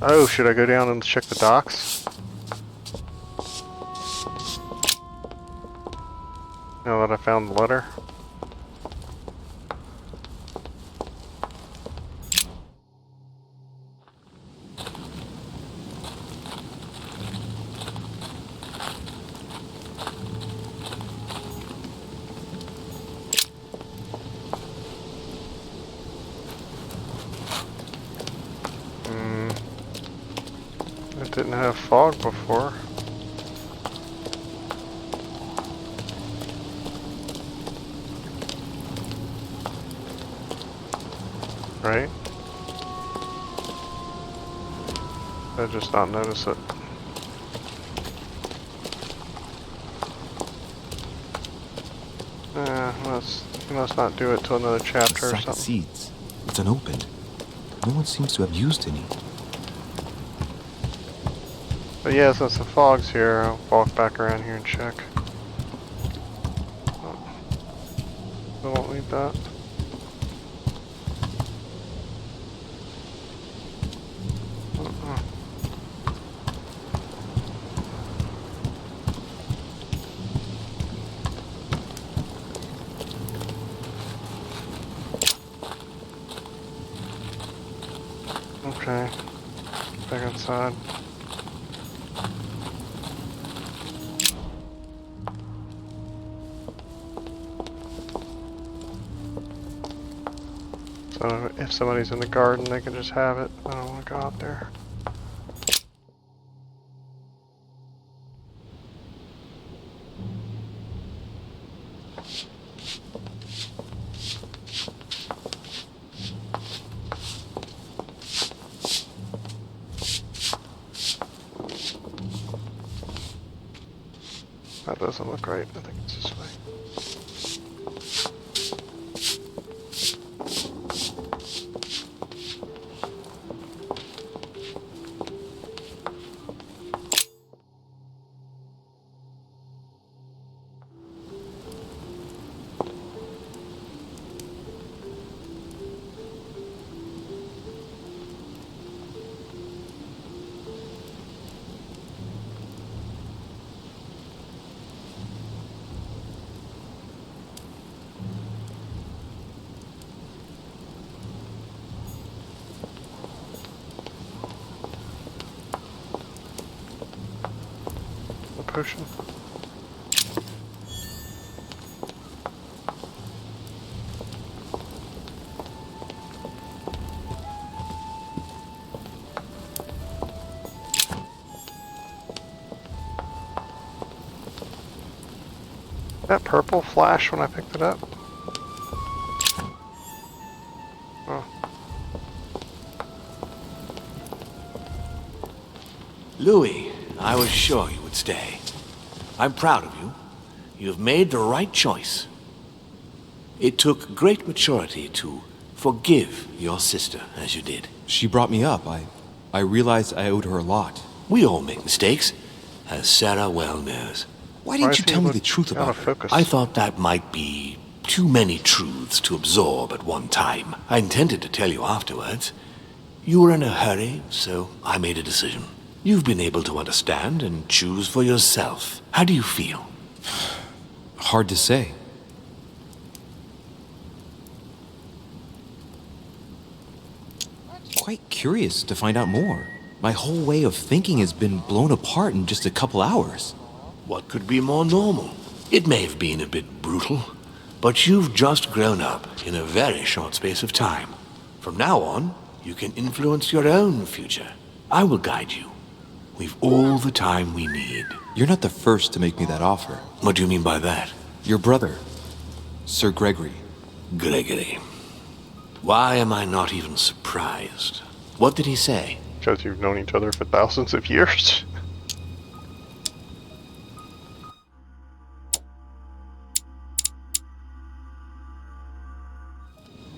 Oh, should I go down and check the docks? Now that I found the letter. It didn't have fog before. Right? I just not notice it. He must not do it till another chapter or Sack of something. seeds. It's unopened. No one seems to have used any. But yeah, since the fog's here, I'll walk back around here and check. Oh. I won't need that. Okay, back inside. So if somebody's in the garden, they can just have it. I don't want to go out there. That doesn't look right. I think it's this way. Potion. That purple flash when I picked it up. Oh. Louis, I was sure you would stay. I'm proud of you. You've made the right choice. It took great maturity to forgive your sister as you did. She brought me up. I realized I owed her a lot. We all make mistakes, as Sarah well knows. Why didn't you tell me the truth about her? I thought that might be too many truths to absorb at one time. I intended to tell you afterwards. You were in a hurry, so I made a decision. You've been able to understand and choose for yourself. How do you feel? Hard to say. Quite curious to find out more. My whole way of thinking has been blown apart in just a couple hours. What could be more normal? It may have been a bit brutal, but you've just grown up in a very short space of time. From now on, you can influence your own future. I will guide you. We've all the time we need. You're not the first to make me that offer. What do you mean by that? Your brother, Sir Gregory. Gregory. Why am I not even surprised? What did he say? Because you've known each other for thousands of years.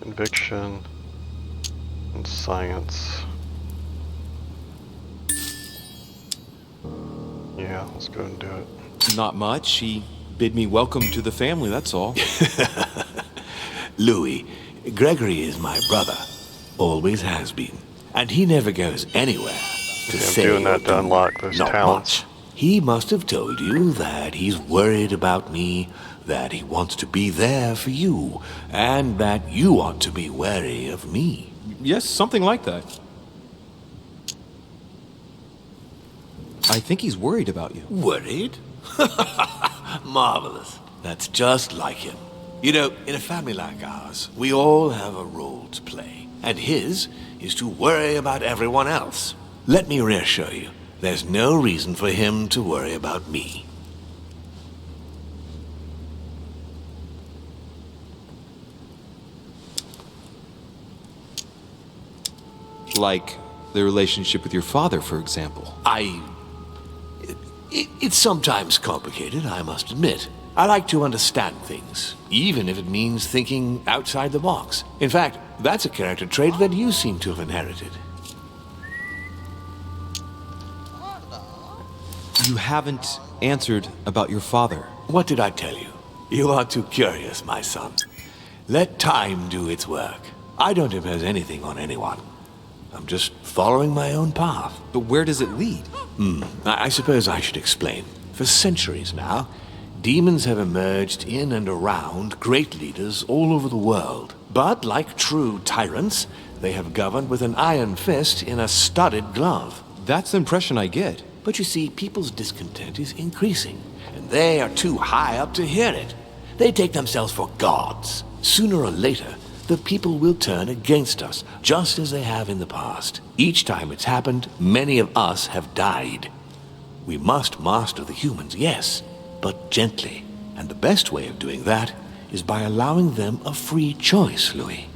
Conviction and science. Yeah, let's go and do it. Not much. He bid me welcome to the family, that's all. Louis, Gregory is my brother. Always has been. And he never goes anywhere to I'm say doing that or to do unlock those not talents. much. He must have told you that he's worried about me, that he wants to be there for you, and that you ought to be wary of me. Yes, something like that. I think he's worried about you. Worried? Marvelous. That's just like him. You know, in a family like ours, we all have a role to play, and his is to worry about everyone else. Let me reassure you, there's no reason for him to worry about me. Like the relationship with your father, for example. It's sometimes complicated, I must admit. I like to understand things, even if it means thinking outside the box. In fact, that's a character trait that you seem to have inherited. You haven't answered about your father. What did I tell you? You are too curious, my son. Let time do its work. I don't impose anything on anyone. I'm just following my own path. But where does it lead? I suppose I should explain. For centuries now, demons have emerged in and around great leaders all over the world. But like true tyrants, they have governed with an iron fist in a studded glove. That's the impression I get. But you see, people's discontent is increasing, and they are too high up to hear it. They take themselves for gods. Sooner or later, the people will turn against us, just as they have in the past. Each time it's happened, many of us have died. We must master the humans, yes, but gently. And the best way of doing that is by allowing them a free choice, Louis.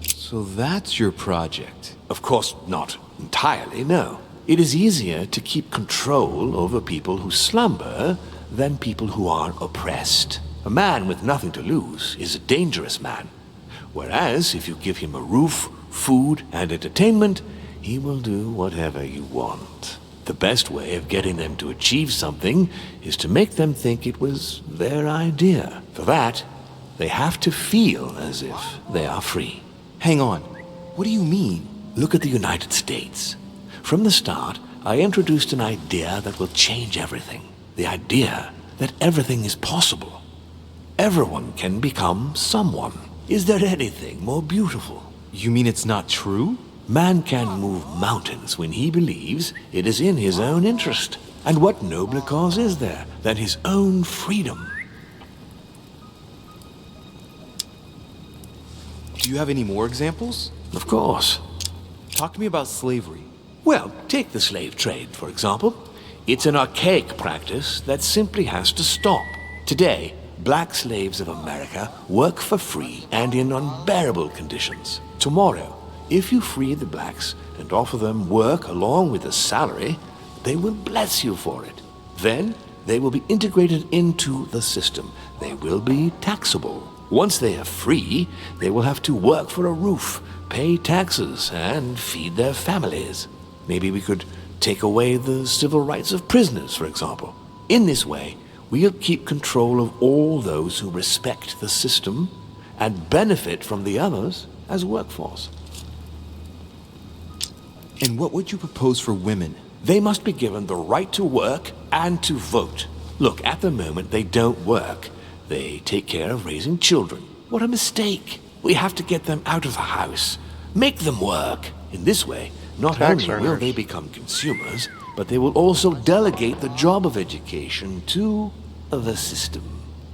So that's your project. Of course, not entirely, no. It is easier to keep control over people who slumber than people who are oppressed. A man with nothing to lose is a dangerous man. Whereas, if you give him a roof, food, and entertainment, he will do whatever you want. The best way of getting them to achieve something is to make them think it was their idea. For that, they have to feel as if they are free. Hang on. What do you mean? Look at the United States. From the start, I introduced an idea that will change everything. The idea that everything is possible. Everyone can become someone. Is there anything more beautiful? You mean it's not true? Man can move mountains when he believes it is in his own interest. And what nobler cause is there than his own freedom? Do you have any more examples? Of course. Talk to me about slavery. Well, take the slave trade, for example. It's an archaic practice that simply has to stop. Today, black slaves of America work for free and in unbearable conditions. Tomorrow, if you free the blacks and offer them work along with a salary, they will bless you for it. Then, they will be integrated into the system. They will be taxable. Once they are free, they will have to work for a roof, pay taxes, and feed their families. Maybe we could take away the civil rights of prisoners, for example. In this way, we'll keep control of all those who respect the system and benefit from the others as workforce. And what would you propose for women? They must be given the right to work and to vote. Look, at the moment, they don't work. They take care of raising children. What a mistake. We have to get them out of the house. Make them work. In this way, not Tax only will earners. they become consumers, but they will also delegate the job of education to the system.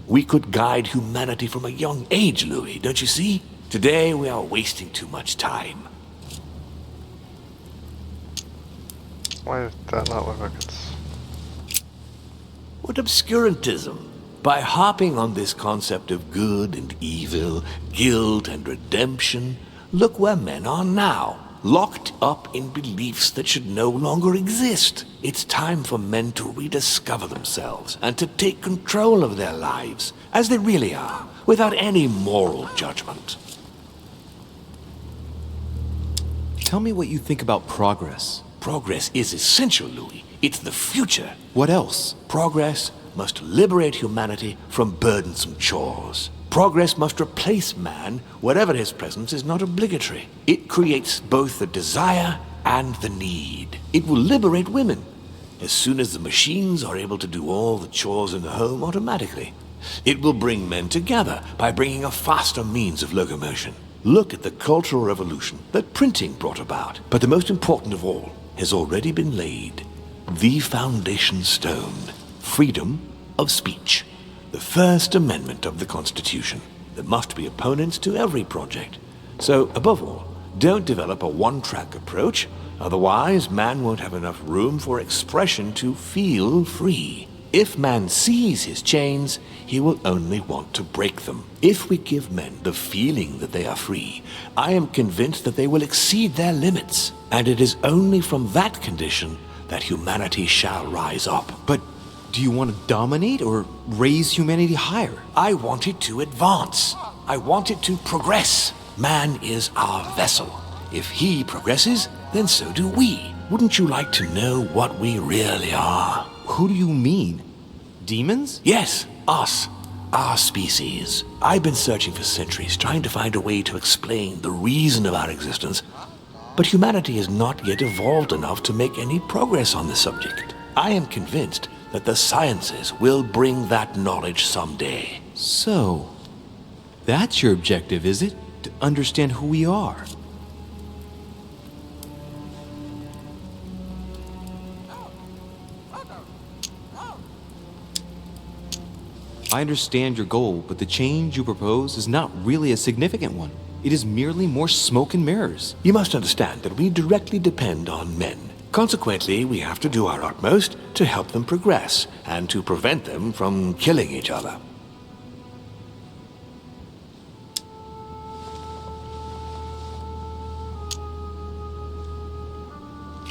We could guide humanity from a young age, Louis, don't you see? Today we are wasting too much time. Why does that not look like it's... What obscurantism! By harping on this concept of good and evil, guilt and redemption, look where men are now, locked up in beliefs that should no longer exist. It's time for men to rediscover themselves and to take control of their lives, as they really are, without any moral judgment. Tell me what you think about progress. Progress is essential, Louis. It's the future. What else? Progress must liberate humanity from burdensome chores. Progress must replace man wherever his presence is not obligatory. It creates both the desire and the need. It will liberate women as soon as the machines are able to do all the chores in the home automatically. It will bring men together by bringing a faster means of locomotion. Look at the cultural revolution that printing brought about. But the most important of all has already been laid. The foundation stone. Freedom of speech. The First Amendment of the Constitution. There must be opponents to every project. So, above all, don't develop a one-track approach. Otherwise, man won't have enough room for expression to feel free. If man sees his chains, he will only want to break them. If we give men the feeling that they are free, I am convinced that they will exceed their limits. And it is only from that condition that humanity shall rise up. But do you want to dominate or raise humanity higher? I want it to advance. I want it to progress. Man is our vessel. If he progresses, then so do we. Wouldn't you like to know what we really are? Who do you mean? Demons? Yes, us. Our species. I've been searching for centuries, trying to find a way to explain the reason of our existence. But humanity has not yet evolved enough to make any progress on the subject. I am convinced that the sciences will bring that knowledge someday. So, that's your objective, is it? To understand who we are. I understand your goal, but the change you propose is not really a significant one. It is merely more smoke and mirrors. You must understand that we directly depend on men. Consequently, we have to do our utmost to help them progress and to prevent them from killing each other.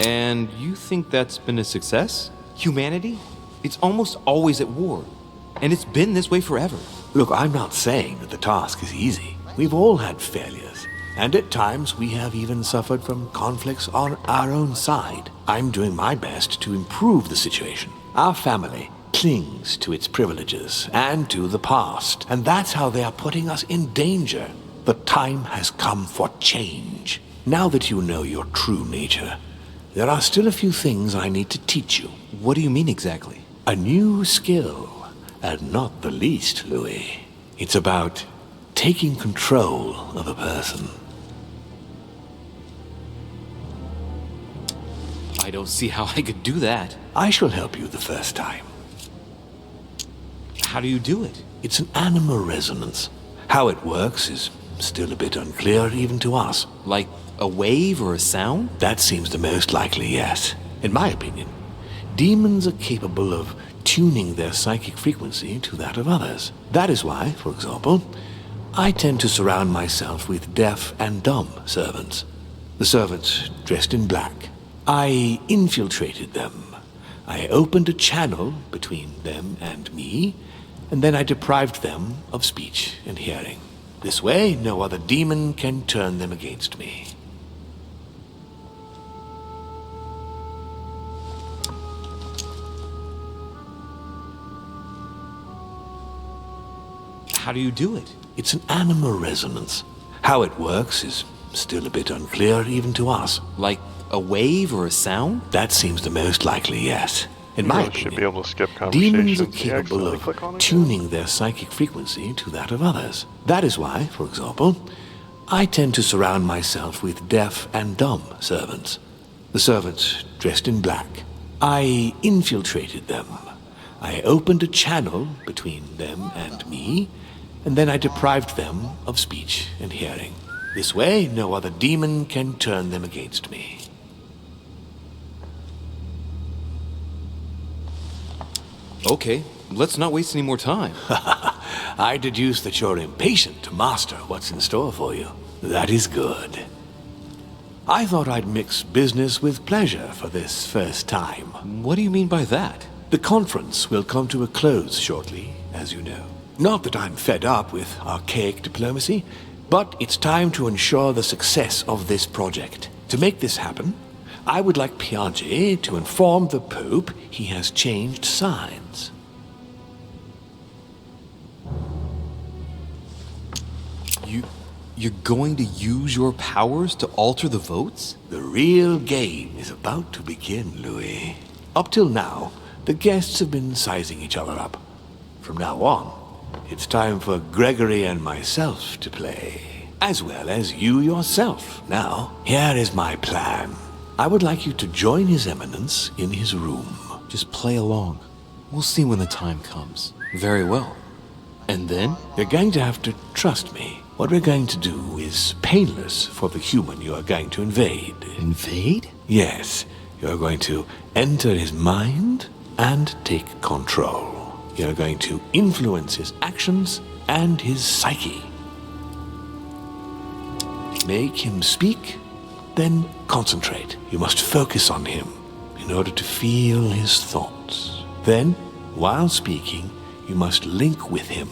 And you think that's been a success? Humanity? It's almost always at war. And it's been this way forever. Look, I'm not saying that the task is easy. We've all had failures. And at times we have even suffered from conflicts on our own side. I'm doing my best to improve the situation. Our family clings to its privileges and to the past. And that's how they are putting us in danger. The time has come for change. Now that you know your true nature, there are still a few things I need to teach you. What do you mean exactly? A new skill. And not the least, Louis. It's about taking control of a person. I don't see how I could do that. I shall help you the first time. How do you do it? It's an animal resonance. How it works is still a bit unclear even to us. Like a wave or a sound? That seems the most likely, yes. In my opinion, demons are capable of tuning their psychic frequency to that of others. That is why, for example, I tend to surround myself with deaf and dumb servants. The servants dressed in black. I infiltrated them. I opened a channel between them and me, and then I deprived them of speech and hearing. This way, no other demon can turn them against me. How do you do it? It's an animal resonance. How it works is still a bit unclear even to us. Like a wave or a sound? That seems the most likely, yes. In my opinion, should be able to skip demons are conversations. You capable accidentally click on of it? tuning their psychic frequency to that of others. That is why, for example, I tend to surround myself with deaf and dumb servants. The servants dressed in black. I infiltrated them. I opened a channel between them and me, and then I deprived them of speech and hearing. This way, no other demon can turn them against me. Okay, let's not waste any more time. I deduce that you're impatient to master what's in store for you. That is good. I thought I'd mix business with pleasure for this first time. What do you mean by that? The conference will come to a close shortly, as you know. Not that I'm fed up with archaic diplomacy, but it's time to ensure the success of this project. To make this happen, I would like Piaggi to inform the Pope he has changed sides. You're going to use your powers to alter the votes? The real game is about to begin, Louis. Up till now, the guests have been sizing each other up. From now on, it's time for Gregory and myself to play, as well as you yourself. Now, here is my plan. I would like you to join His Eminence in his room. Just play along. We'll see when the time comes. Very well. And then? You're going to have to trust me. What we're going to do is painless for the human you are going to invade. Invade? Yes, you're going to enter his mind and take control. You're going to influence his actions and his psyche. Make him speak, then concentrate. You must focus on him in order to feel his thoughts. Then, while speaking, you must link with him.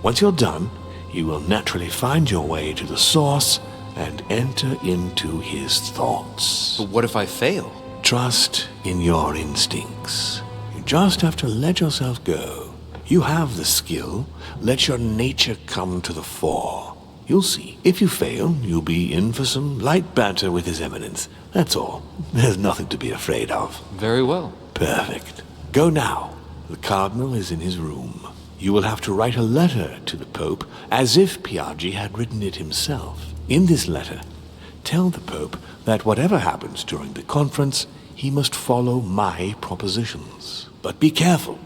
Once you're done, you will naturally find your way to the source and enter into his thoughts. But what if I fail? Trust in your instincts. You just have to let yourself go. You have the skill. Let your nature come to the fore. You'll see. If you fail, you'll be in for some light banter with His Eminence. That's all. There's nothing to be afraid of. Very well. Perfect. Go now. The Cardinal is in his room. You will have to write a letter to the Pope as if Piaggi had written it himself. In this letter, tell the Pope that whatever happens during the conference, he must follow my propositions. But be careful.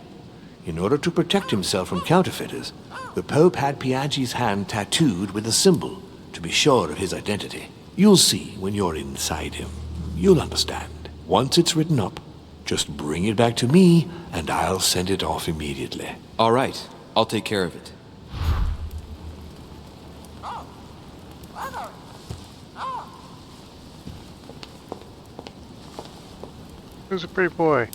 In order to protect himself from counterfeiters, the Pope had Piaggi's hand tattooed with a symbol to be sure of his identity. You'll see when you're inside him. You'll understand. Once it's written up, just bring it back to me, and I'll send it off immediately. All right. I'll take care of it. Who's a pretty boy?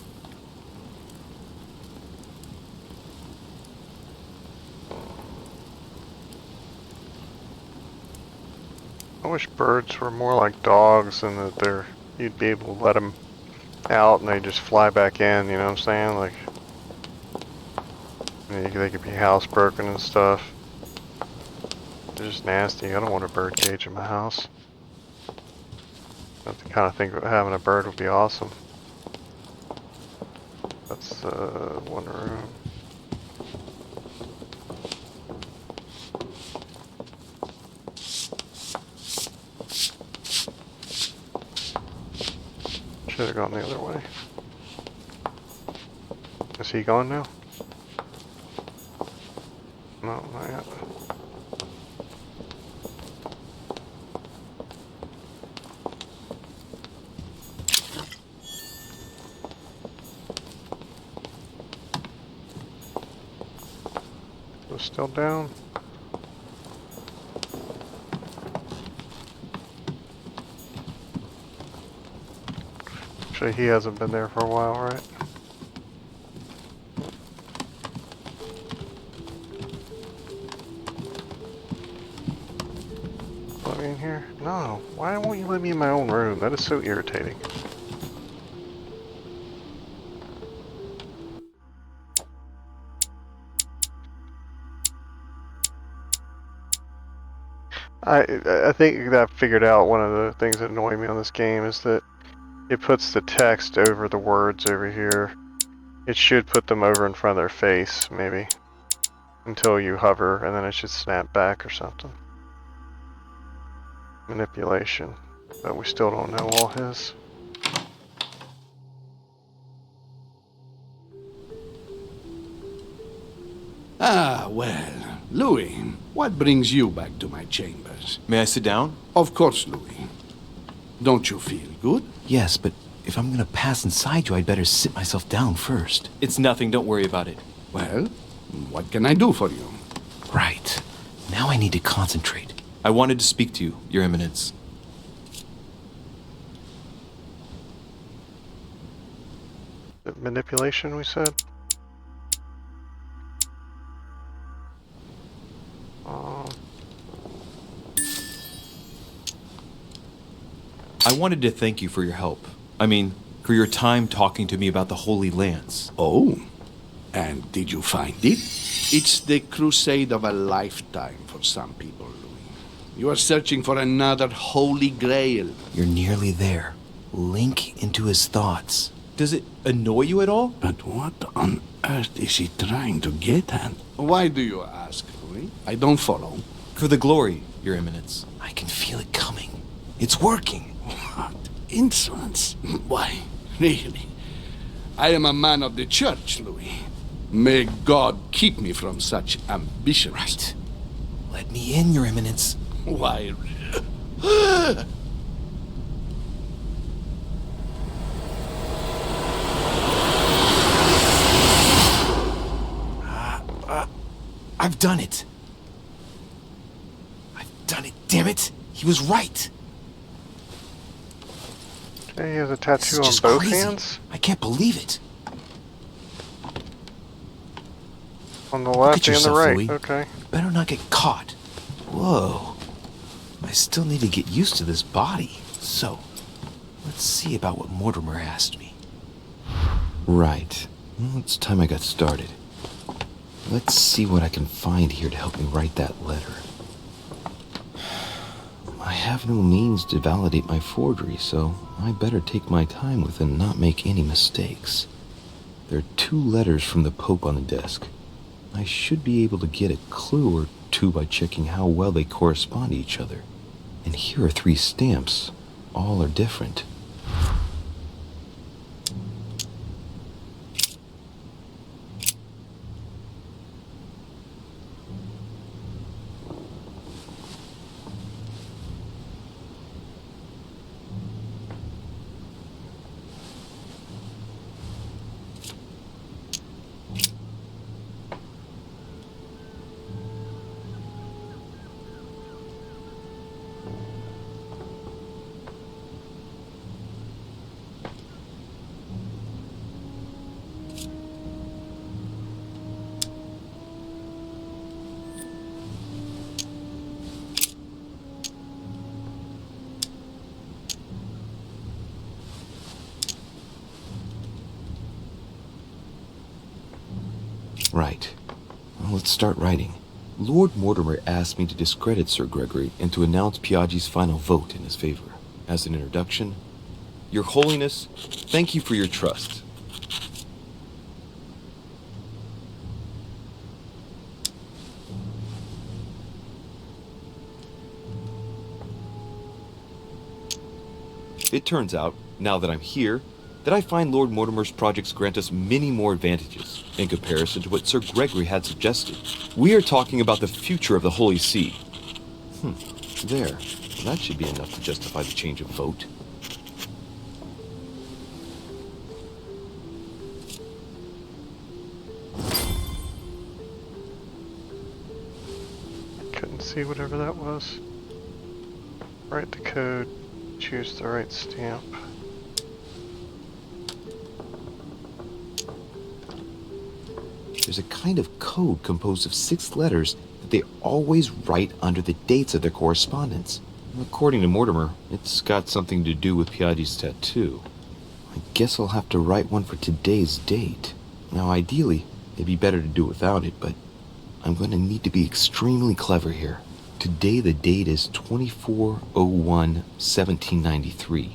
I wish birds were more like dogs and that you'd be able to let them out and they just fly back in, you know what I'm saying? Like, they could be housebroken and stuff. They're just nasty. I don't want a bird cage in my house. I kind of think that having a bird would be awesome. That's one room. Should have gone the other way. Is he gone now? No, not yet. Was still down. Actually, he hasn't been there for a while, right? Let me in here? No. Why won't you let me in my own room? That is so irritating. I think that I figured out one of the things that annoy me on this game is that it puts the text over the words over here. It should put them over in front of their face, maybe. Until you hover, and then it should snap back or something. Manipulation. But we still don't know all his. Ah, well, Louis, what brings you back to my chambers? May I sit down? Of course, Louis. Don't you feel good? Yes, but if I'm gonna pass inside you, I'd better sit myself down first. It's nothing, don't worry about it. Well, what can I do for you? Right. Now I need to concentrate. I wanted to speak to you, Your Eminence. Manipulation, we said? I wanted to thank you for your help. I mean, for your time talking to me about the Holy Lands. Oh, and did you find it? It's the crusade of a lifetime for some people, Louis. You are searching for another Holy Grail. You're nearly there. Link into his thoughts. Does it annoy you at all? But what on earth is he trying to get at? Why do you ask, Louis? I don't follow. For the glory, Your Eminence. I can feel it coming. It's working. What insolence? Why, really? I am a man of the church, Louis. May God keep me from such ambitions. Right. Let me in, Your Eminence. Why? I've done it. I've done it, damn it. He was right. Okay, he has a This tattoo is on just both crazy. hands. I can't believe it. On the Look left at and the yourself, right. Louis. Okay. Better not get caught. Whoa. I still need to get used to this body. So, let's see about what Mortimer asked me. Right. Well, it's time I got started. Let's see what I can find here to help me write that letter. I have no means to validate my forgery, so I better take my time with it and not make any mistakes. There are 2 letters from the Pope on the desk. I should be able to get a clue or 2 by checking how well they correspond to each other. And here are 3 stamps. All are different. Right. Well, let's start writing. Lord Mortimer asked me to discredit Sir Gregory and to announce Piaggi's final vote in his favor. As an introduction, Your Holiness, thank you for your trust. It turns out, now that I'm here, that I find Lord Mortimer's projects grant us many more advantages in comparison to what Sir Gregory had suggested. We are talking about the future of the Holy See. There. That should be enough to justify the change of vote. Couldn't see whatever that was. Write the code. Choose the right stamp. There's a kind of code composed of 6 letters that they always write under the dates of their correspondence. According to Mortimer, it's got something to do with Piaggi's tattoo. I guess I'll have to write one for today's date. Now, ideally, it'd be better to do without it, but I'm going to need to be extremely clever here. Today, the date is 24/01/1793.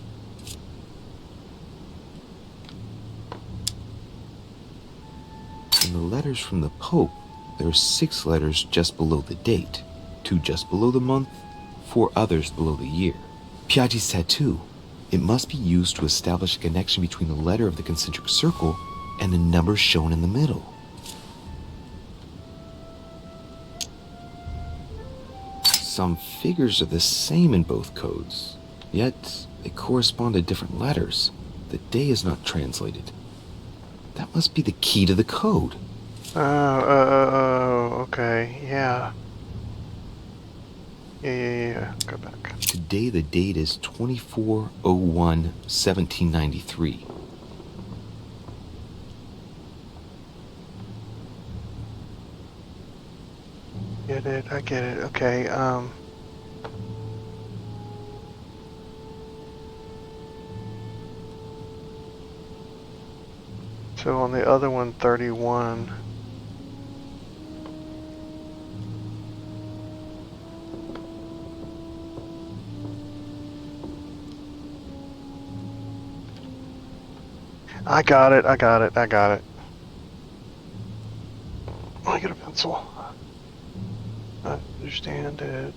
In the letters from the Pope, there are 6 letters just below the date, 2 just below the month, 4 others below the year. Piaggi's tattoo. It must be used to establish a connection between the letter of the concentric circle and the number shown in the middle. Some figures are the same in both codes, yet they correspond to different letters. The day is not translated. That must be the key to the code. Okay, yeah. Yeah. Go back. Today the date is 24/01/1793. I get it. Okay, So on the other one, 31. I got it. Let me get a pencil. I understand it.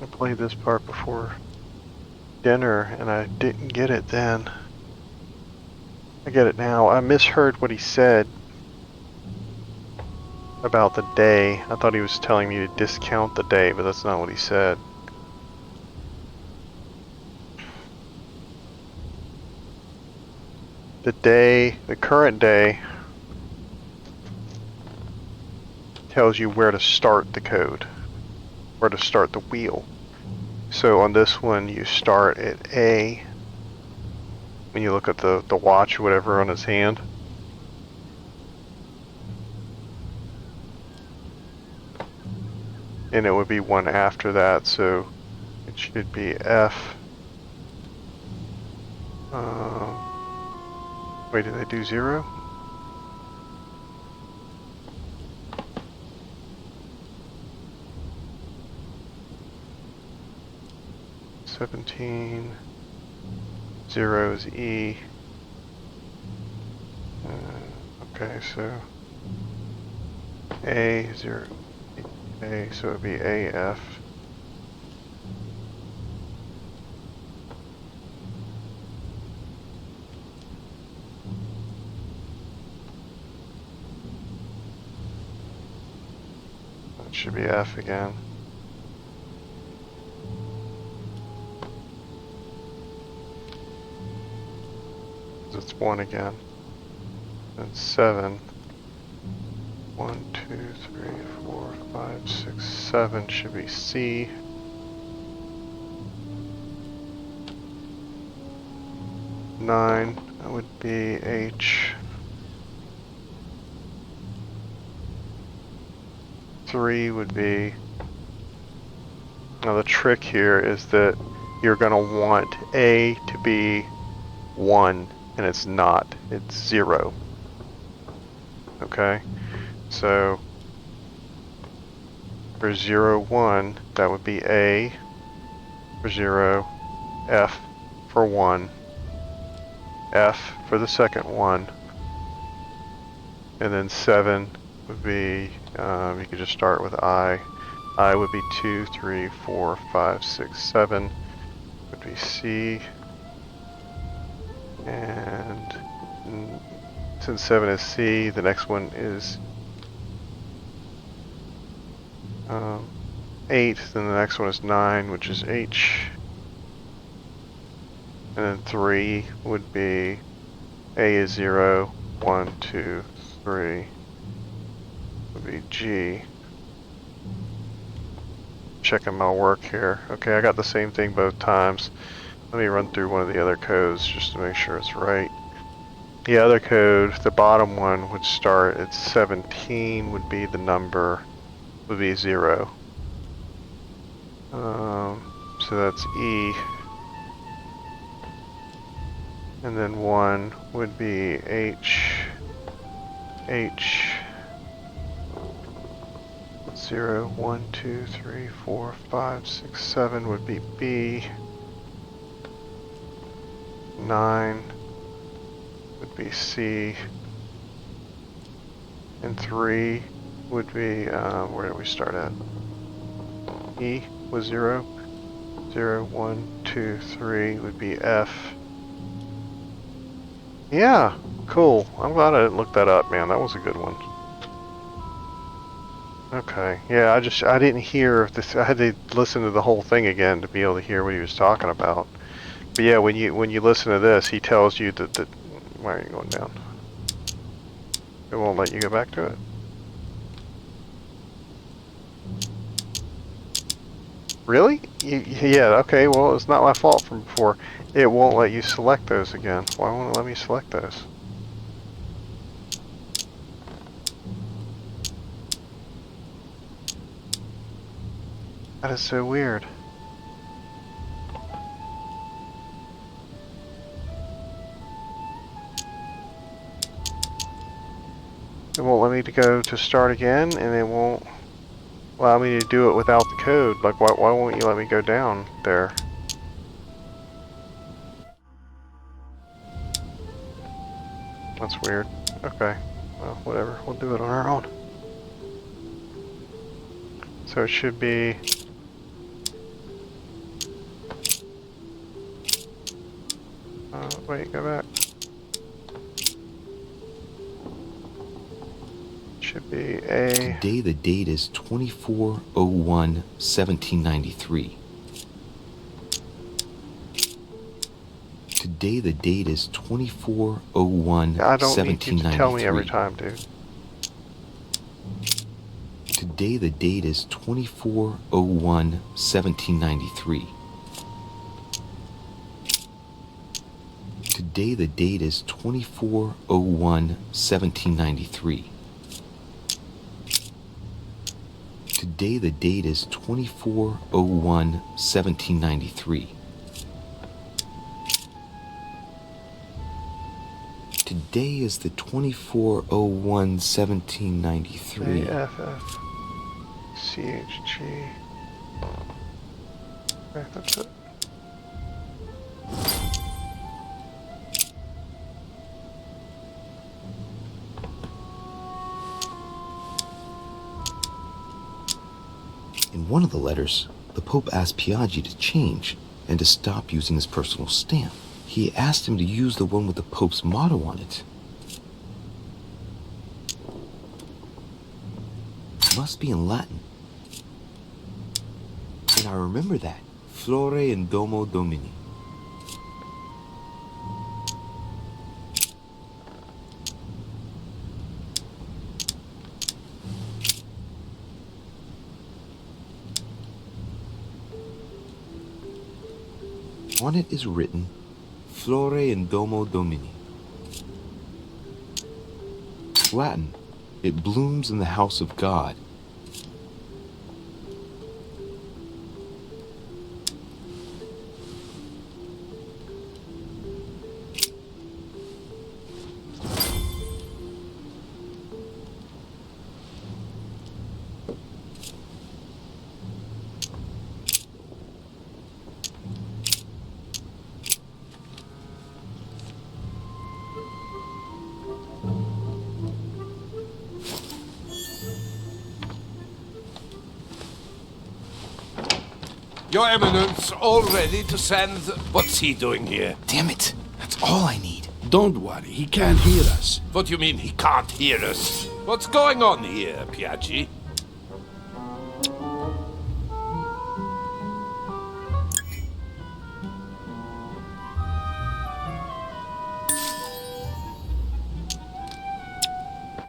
I played this part before dinner and I didn't get it then. I get it now. I misheard what he said about the day. I thought he was telling me to discount the day, but that's not what he said. The current day tells you where to start the code, where to start the wheel. So on this one, you start at A. When you look at the watch or whatever on his hand. And it would be one after that, so it should be F. Wait, did they do 0? $17. 0 is E. Okay, so A 0 A, so it'd be AF. That should be F again. It's 1 again. And 7. 1, 2, 3, 4, 5, 6, 7 should be C. Nine, that would be H. 3 would be... Now the trick here is that you're going to want A to be 1. And it's not, it's 0. Okay, so for 0, 1, that would be A for 0, F for 1, F for the second one, and then 7 would be, you could just start with I. I would be 2, 3, 4, 5, 6, 7, would be C. And since 7 is C, the next one is 8, then the next one is 9, which is H. And then 3 would be A is 0, 1, 2, 3 would be G. Checking my work here. Okay, I got the same thing both times. Let me run through one of the other codes just to make sure it's right. The other code, the bottom one, would start at 17, would be the number, would be 0. So that's E. And then 1 would be H. H. 0, 1, 2, 3, 4, 5, 6, 7 would be B. 9 would be C, and 3 would be, where did we start at? E was 0, 0, 1, 2, 3 would be F. Yeah, cool. I'm glad I didn't look that up, man. That was a good one. Okay, yeah, I didn't hear this. I had to listen to the whole thing again to be able to hear what he was talking about. But yeah, when you listen to this, he tells you that why are you going down? It won't let you go back to it. Really? Yeah, okay, well, it's not my fault from before. It won't let you select those again. Why won't it let me select those? That is so weird. It won't let me to go to start again, and it won't allow me to do it without the code. Like, why won't you let me go down there? That's weird. Okay. Well, whatever. We'll do it on our own. So it should be... wait, go back. Should be a... Today the date is 24/01/1793. Today the date is 24/01/1793. I don't need you to tell me every time, dude. Today the date is 24/01/1793. Today the date is 24/01/1793. Today the date is 24/01/1793. Today is the 24/01/1793. AFFCHG. Okay, that's it. In one of the letters, the Pope asked Piaggi to change and to stop using his personal stamp. He asked him to use the one with the Pope's motto on it. It must be in Latin. And I remember that. Flore in Domo Domini. On it is written, Flore in Domo Domini. Latin, it blooms in the house of God. Your Eminence, all ready to send... What's he doing here? Damn it. That's all I need. Don't worry, he can't hear us. What do you mean he can't hear us? What's going on here, Piaggi?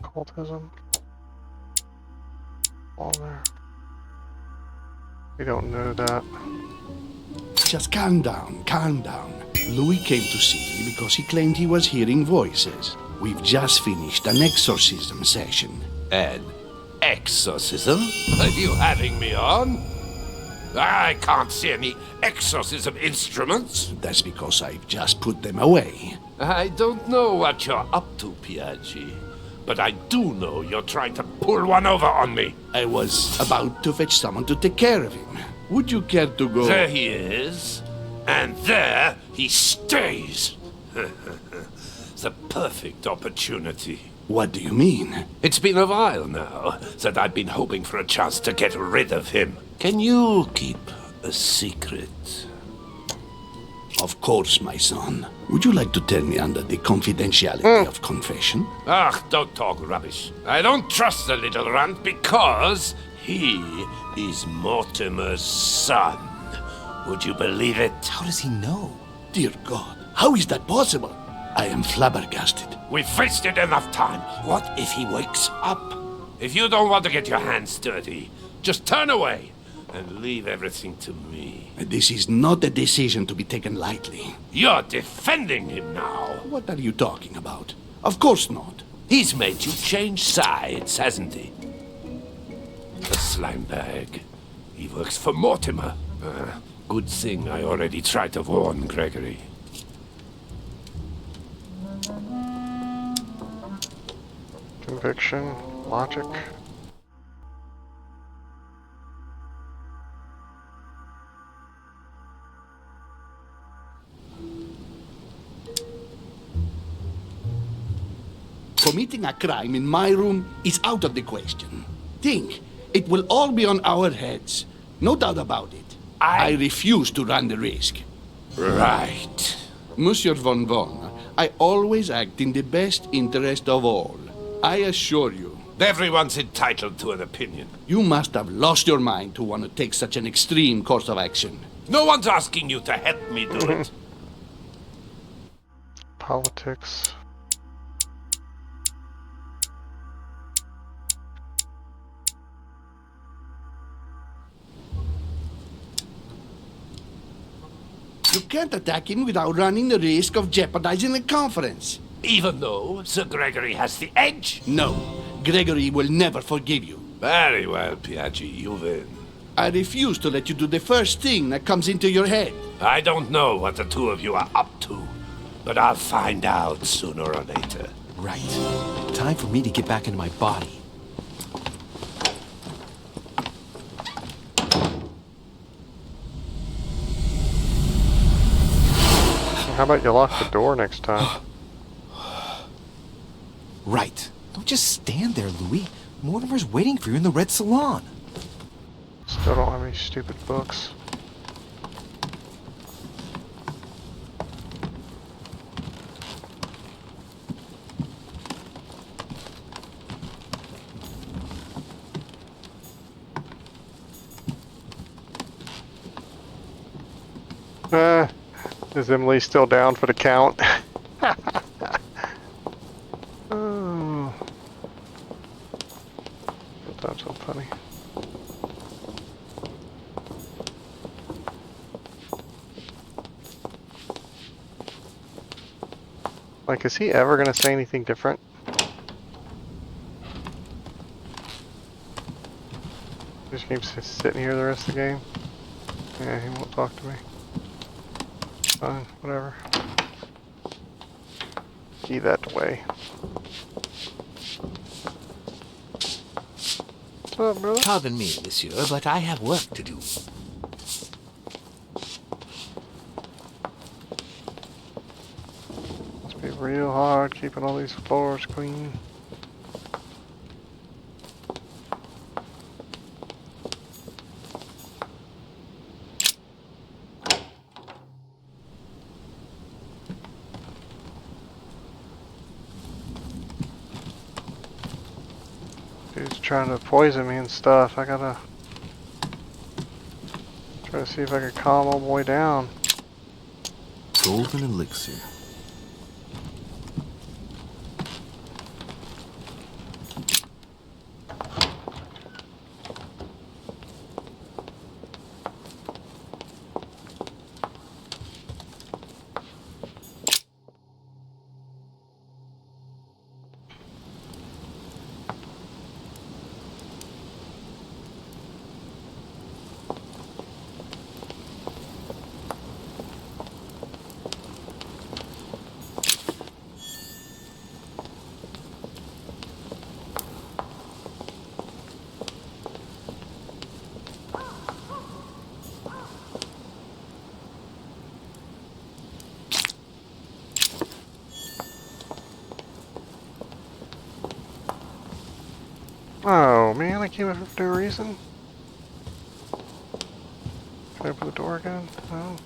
Occultism. All there. We don't know that. Just calm down, calm down. Louis came to see me because he claimed he was hearing voices. We've just finished an exorcism session. An exorcism? Are you having me on? I can't see any exorcism instruments. That's because I've just put them away. I don't know what you're up to, Piaggi, but I do know you're trying to pull one over on me. I was about to fetch someone to take care of him. Would you care to go? There he is, and there he stays. The perfect opportunity. What do you mean? It's been a while now that I've been hoping for a chance to get rid of him. Can you keep a secret? Of course, my son. Would you like to tell me under the confidentiality of confession? Don't talk rubbish. I don't trust the little runt because he is Mortimer's son. Would you believe it? How does he know? Dear God, how is that possible? I am flabbergasted. We've wasted enough time. What if he wakes up? If you don't want to get your hands dirty, just turn away and leave everything to me. This is not a decision to be taken lightly. You're defending him now. What are you talking about? Of course not. He's made you change sides, hasn't he? The slime bag. He works for Mortimer. Good thing I already tried to warn Gregory. Conviction, logic. Committing a crime in my room is out of the question. Think, it will all be on our heads. No doubt about it. I refuse to run the risk. Right. Monsieur von Von, I always act in the best interest of all. I assure you. Everyone's entitled to an opinion. You must have lost your mind to want to take such an extreme course of action. No one's asking you to help me do it. Politics. You can't attack him without running the risk of jeopardizing the conference. Even though Sir Gregory has the edge? No, Gregory will never forgive you. Very well, Piaggi, you win. I refuse to let you do the first thing that comes into your head. I don't know what the two of you are up to, but I'll find out sooner or later. Right. Time for me to get back into my body. How about you lock the door next time? Right. Don't just stand there, Louis. Mortimer's waiting for you in the red salon. Still don't have any stupid books. Is Emily still down for the count? Oh. That's so funny. Like, is he ever gonna say anything different? Just keeps sitting here the rest of the game. Yeah, he won't talk to me. Fine, whatever. Key that way. What's up, brother? Pardon me, monsieur, but I have work to do. Must be real hard keeping all these floors clean. Dude's trying to poison me and stuff. I gotta try to see if I can calm old boy down. Golden elixir. Oh man, I came up for no reason. Can I open the door again? No.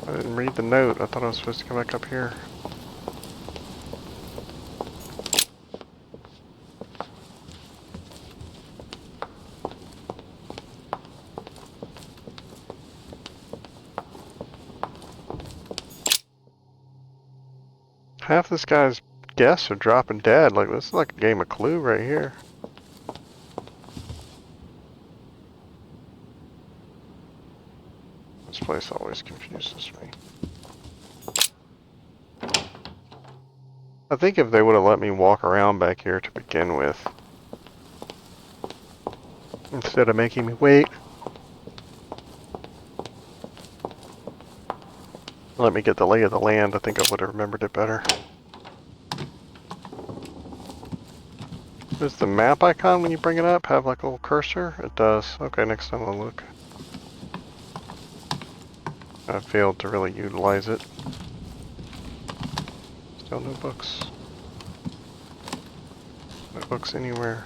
I didn't read the note. I thought I was supposed to come back up here. Half this guy's guests are dropping dead. Like, this is like a game of Clue right here. This place always confuses me. I think if they would have let me walk around back here to begin with, instead of making me wait, let me get the lay of the land, I think I would have remembered it better. Does the map icon when you bring it up have like a little cursor? It does. Okay, next time I'll look. I failed to really utilize it. Still no books. No books anywhere.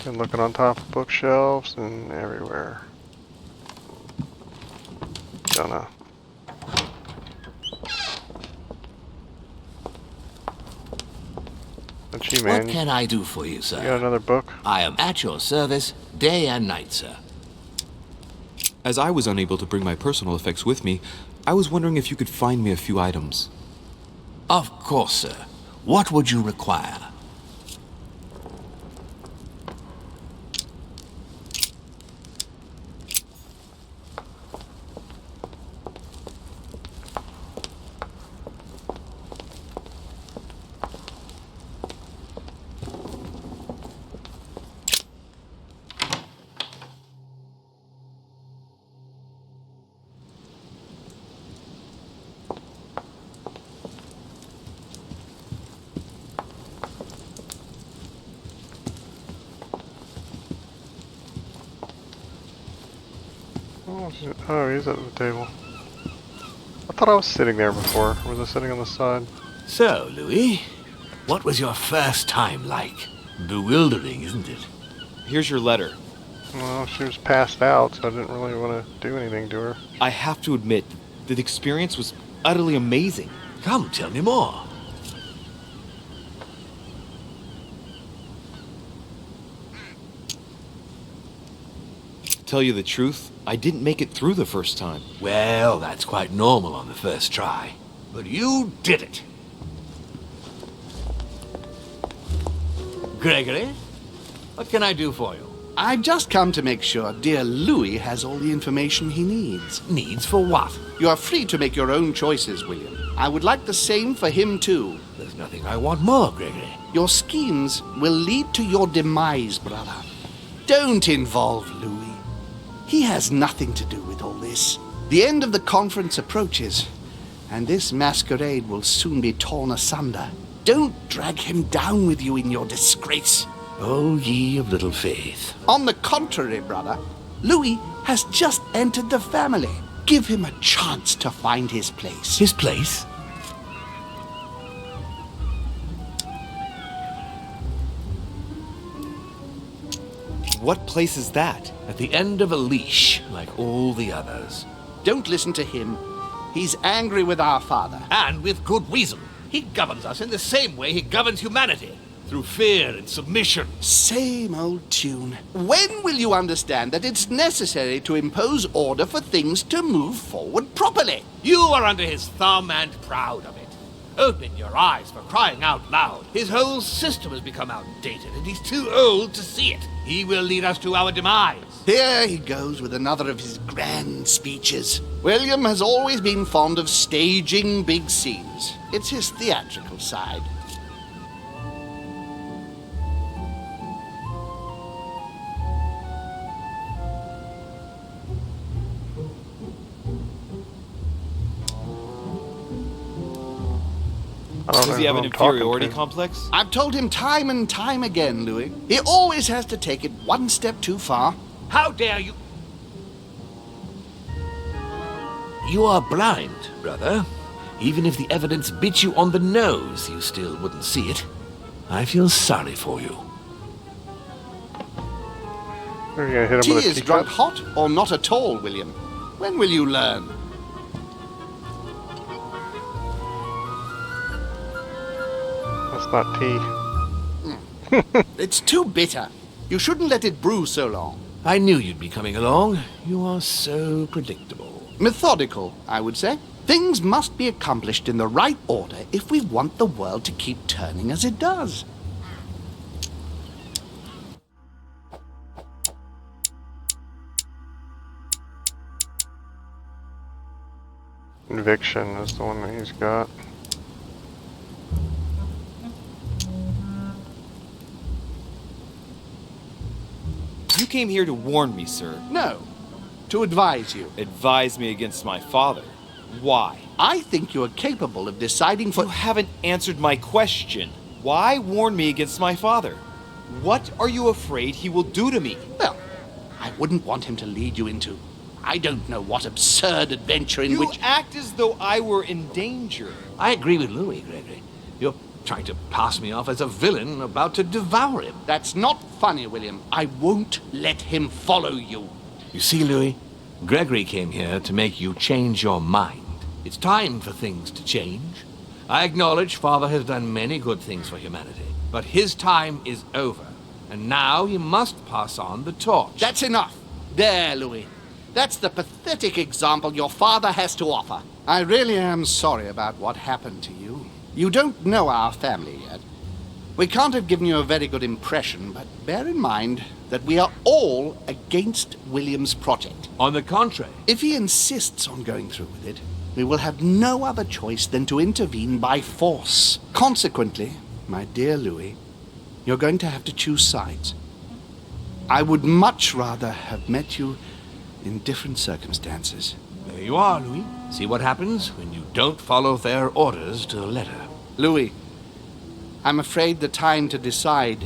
Been looking on top of bookshelves and everywhere. Don't know. That's you, man. What can I do for you, sir? You got another book? I am at your service, day and night, sir. As I was unable to bring my personal effects with me, I was wondering if you could find me a few items. Of course, sir. What would you require? Oh, he's at the table. I thought I was sitting there before. Was I sitting on the side? So, Louis, what was your first time like? Bewildering, isn't it? Here's your letter. Well, she was passed out, so I didn't really want to do anything to her. I have to admit, the experience was utterly amazing. Come, tell me more. To tell you the truth, I didn't make it through the first time. Well, that's quite normal on the first try. But you did it. Gregory, what can I do for you? I've just come to make sure dear Louis has all the information he needs. Needs for what? You are free to make your own choices, William. I would like the same for him, too. There's nothing I want more, Gregory. Your schemes will lead to your demise, brother. Don't involve Louis. He has nothing to do with all this. The end of the conference approaches, and this masquerade will soon be torn asunder. Don't drag him down with you in your disgrace. Oh, ye of little faith. On the contrary, brother, Louis has just entered the family. Give him a chance to find his place. His place? What place is that? At the end of a leash, like all the others. Don't listen to him. He's angry with our father. And with good reason. He governs us in the same way he governs humanity. Through fear and submission. Same old tune. When will you understand that it's necessary to impose order for things to move forward properly? You are under his thumb and proud of it. Open your eyes, for crying out loud. His whole system has become outdated, and he's too old to see it. He will lead us to our demise. Here he goes with another of his grand speeches. William has always been fond of staging big scenes. It's his theatrical side. Does he have an inferiority complex? I've told him time and time again, Louis. He always has to take it one step too far. How dare you? You are blind, brother. Even if the evidence bit you on the nose, you still wouldn't see it. I feel sorry for you. Are you gonna hit him Tea with a is teacup? drunk hot or not at all, William? When will you learn? That's not tea. It's too bitter. You shouldn't let it brew so long. I knew you'd be coming along. You are so predictable. Methodical, I would say. Things must be accomplished in the right order if we want the world to keep turning as it does. Conviction is the one that he's got. You came here to warn me, sir. No, to advise you. Advise me against my father. Why? I think you are capable of deciding for... You haven't answered my question. Why warn me against my father? What are you afraid he will do to me? Well, I wouldn't want him to lead you into I don't know what absurd adventure in You which... act as though I were in danger. I agree with Louis, Gregory. You're trying to pass me off as a villain about to devour him. That's not funny, William. I won't let him follow you. You see, Louis, Gregory came here to make you change your mind. It's time for things to change. I acknowledge Father has done many good things for humanity, but his time is over, and now he must pass on the torch. That's enough. There, Louis. That's the pathetic example your father has to offer. I really am sorry about what happened to you. You don't know our family yet. We can't have given you a very good impression, but bear in mind that we are all against William's project. On the contrary. If he insists on going through with it, we will have no other choice than to intervene by force. Consequently, my dear Louis, you're going to have to choose sides. I would much rather have met you in different circumstances. There you are, Louis. See what happens when you don't follow their orders to the letter. Louis, I'm afraid the time to decide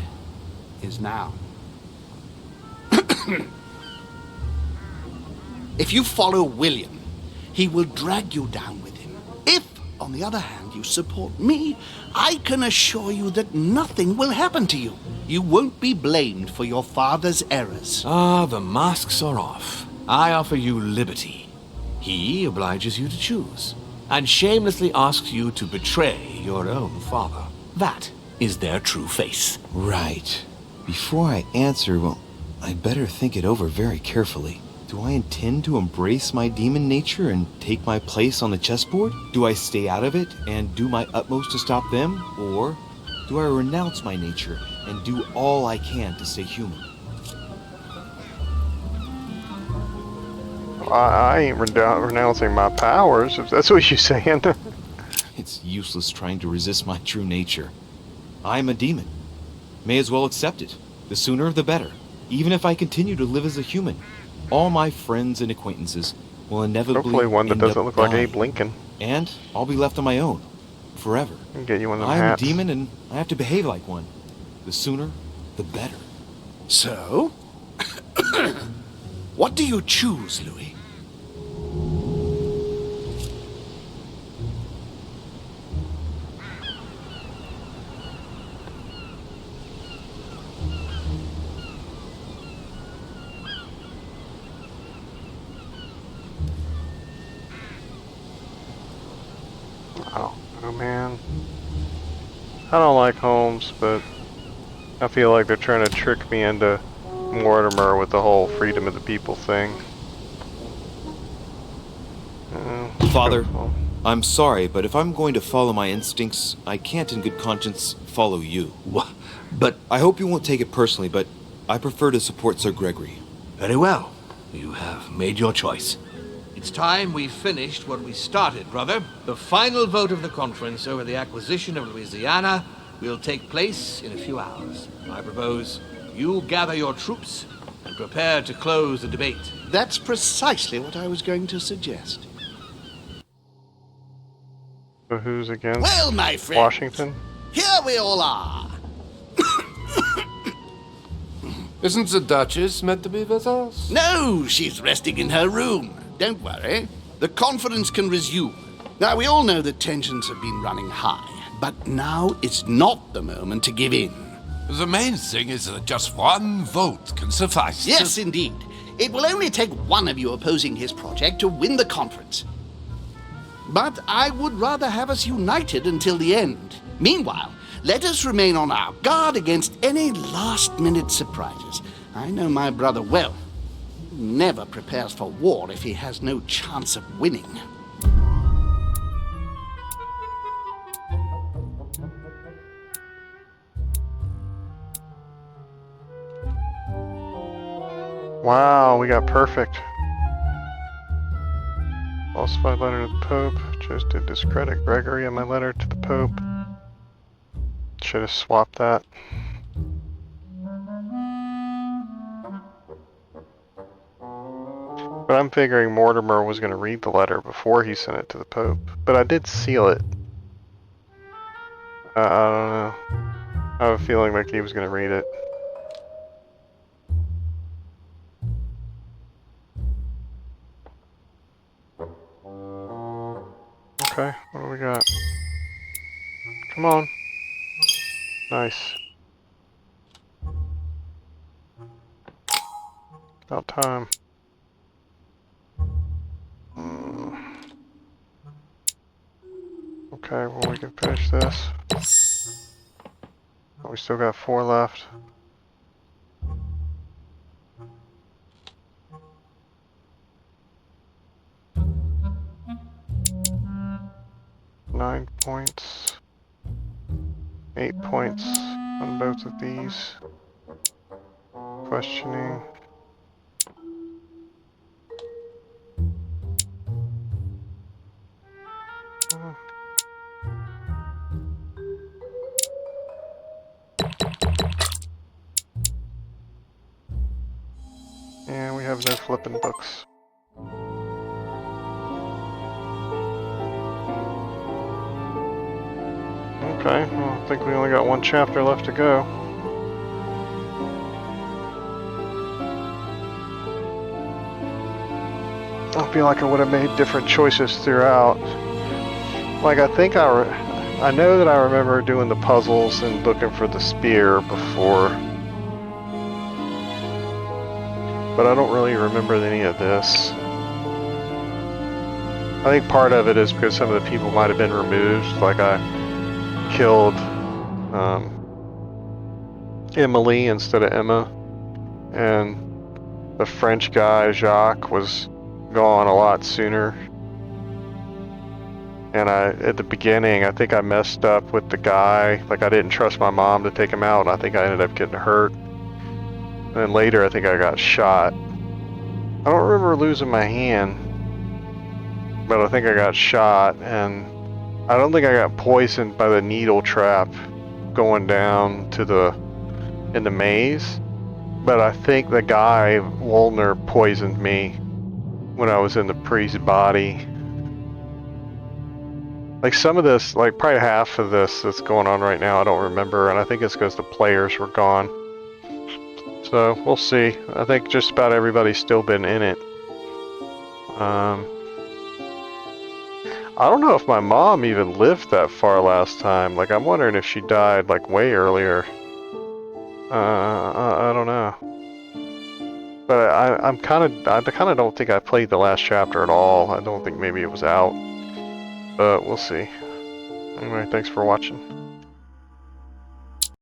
is now. If you follow William, he will drag you down with him. If, on the other hand, you support me, I can assure you that nothing will happen to you. You won't be blamed for your father's errors. Ah, the masks are off. I offer you liberty. He obliges you to choose, and shamelessly asks you to betray your own father. That is their true face. Right. Before I answer, well, I'd better think it over very carefully. Do I intend to embrace my demon nature and take my place on the chessboard? Do I stay out of it and do my utmost to stop them? Or do I renounce my nature and do all I can to stay human? I ain't renouncing my powers, if that's what you're saying. It's useless trying to resist my true nature. I'm a demon. May as well accept it. The sooner the better. Even if I continue to live as a human, all my friends and acquaintances will inevitably Hopefully one that end doesn't up look like dying. Abe Lincoln. And I'll be left on my own. Forever. I'll get you one of them I'm hats. a demon and I have to behave like one. The sooner, the better. So? What do you choose, Louis? Oh man. I don't like Holmes, but I feel like they're trying to trick me into Mortimer with the whole freedom of the people thing. Father, I'm sorry, but if I'm going to follow my instincts, I can't in good conscience follow you. But I hope you won't take it personally, but I prefer to support Sir Gregory. very well. You have made your choice. It's time we finished what we started, brother. The final vote of the conference over the acquisition of Louisiana will take place in a few hours. I propose you gather your troops and prepare to close the debate. That's precisely what I was going to suggest. So who's against Well, my friend, Washington? here we all are. Isn't the Duchess meant to be with us? No, she's resting in her room. Don't worry. The conference can resume. Now, we all know that tensions have been running high, but now is not the moment to give in. The main thing is that just one vote can suffice. Yes, indeed. It will only take one of you opposing his project to win the conference. But I would rather have us united until the end. Meanwhile, let us remain on our guard against any last-minute surprises. I know my brother well. He never prepares for war if he has no chance of winning. Wow, we got perfect. Falsified letter to the Pope. Chose to discredit Gregory in my letter to the Pope. Should have swapped that. But I'm figuring Mortimer was going to read the letter before he sent it to the Pope. But I did seal it. I don't know. I have a feeling like he was gonna read it. Okay, what do we got? Come on. Nice. About time. Okay, well we can finish this. Oh, we still got 4 left. Nine points. 8 points on both of these. Questioning. And we have no flipping books. Okay, well, I think we only got 1 chapter left to go. I feel like I would have made different choices throughout. Like, I know that I remember doing the puzzles and looking for the spear before. But I don't really remember any of this. I think part of it is because some of the people might have been removed. Like, I killed Emily instead of Emma. And the French guy, Jacques, was gone a lot sooner. And at the beginning, I think I messed up with the guy. Like, I didn't trust my mom to take him out, and I think I ended up getting hurt. And then later, I think I got shot. I don't remember losing my hand, but I think I got shot, and I don't think I got poisoned by the needle trap going down to in the maze. But I think the guy, Woolner, poisoned me when I was in the priest's body. Like, some of this, like probably half of this that's going on right now, I don't remember, and I think it's because the players were gone. So, we'll see. I think just about everybody's still been in it. I don't know if my mom even lived that far last time. Like, I'm wondering if she died, like, way earlier. I don't know. But I kind of don't think I played the last chapter at all. I don't think maybe it was out. But we'll see. Anyway, thanks for watching.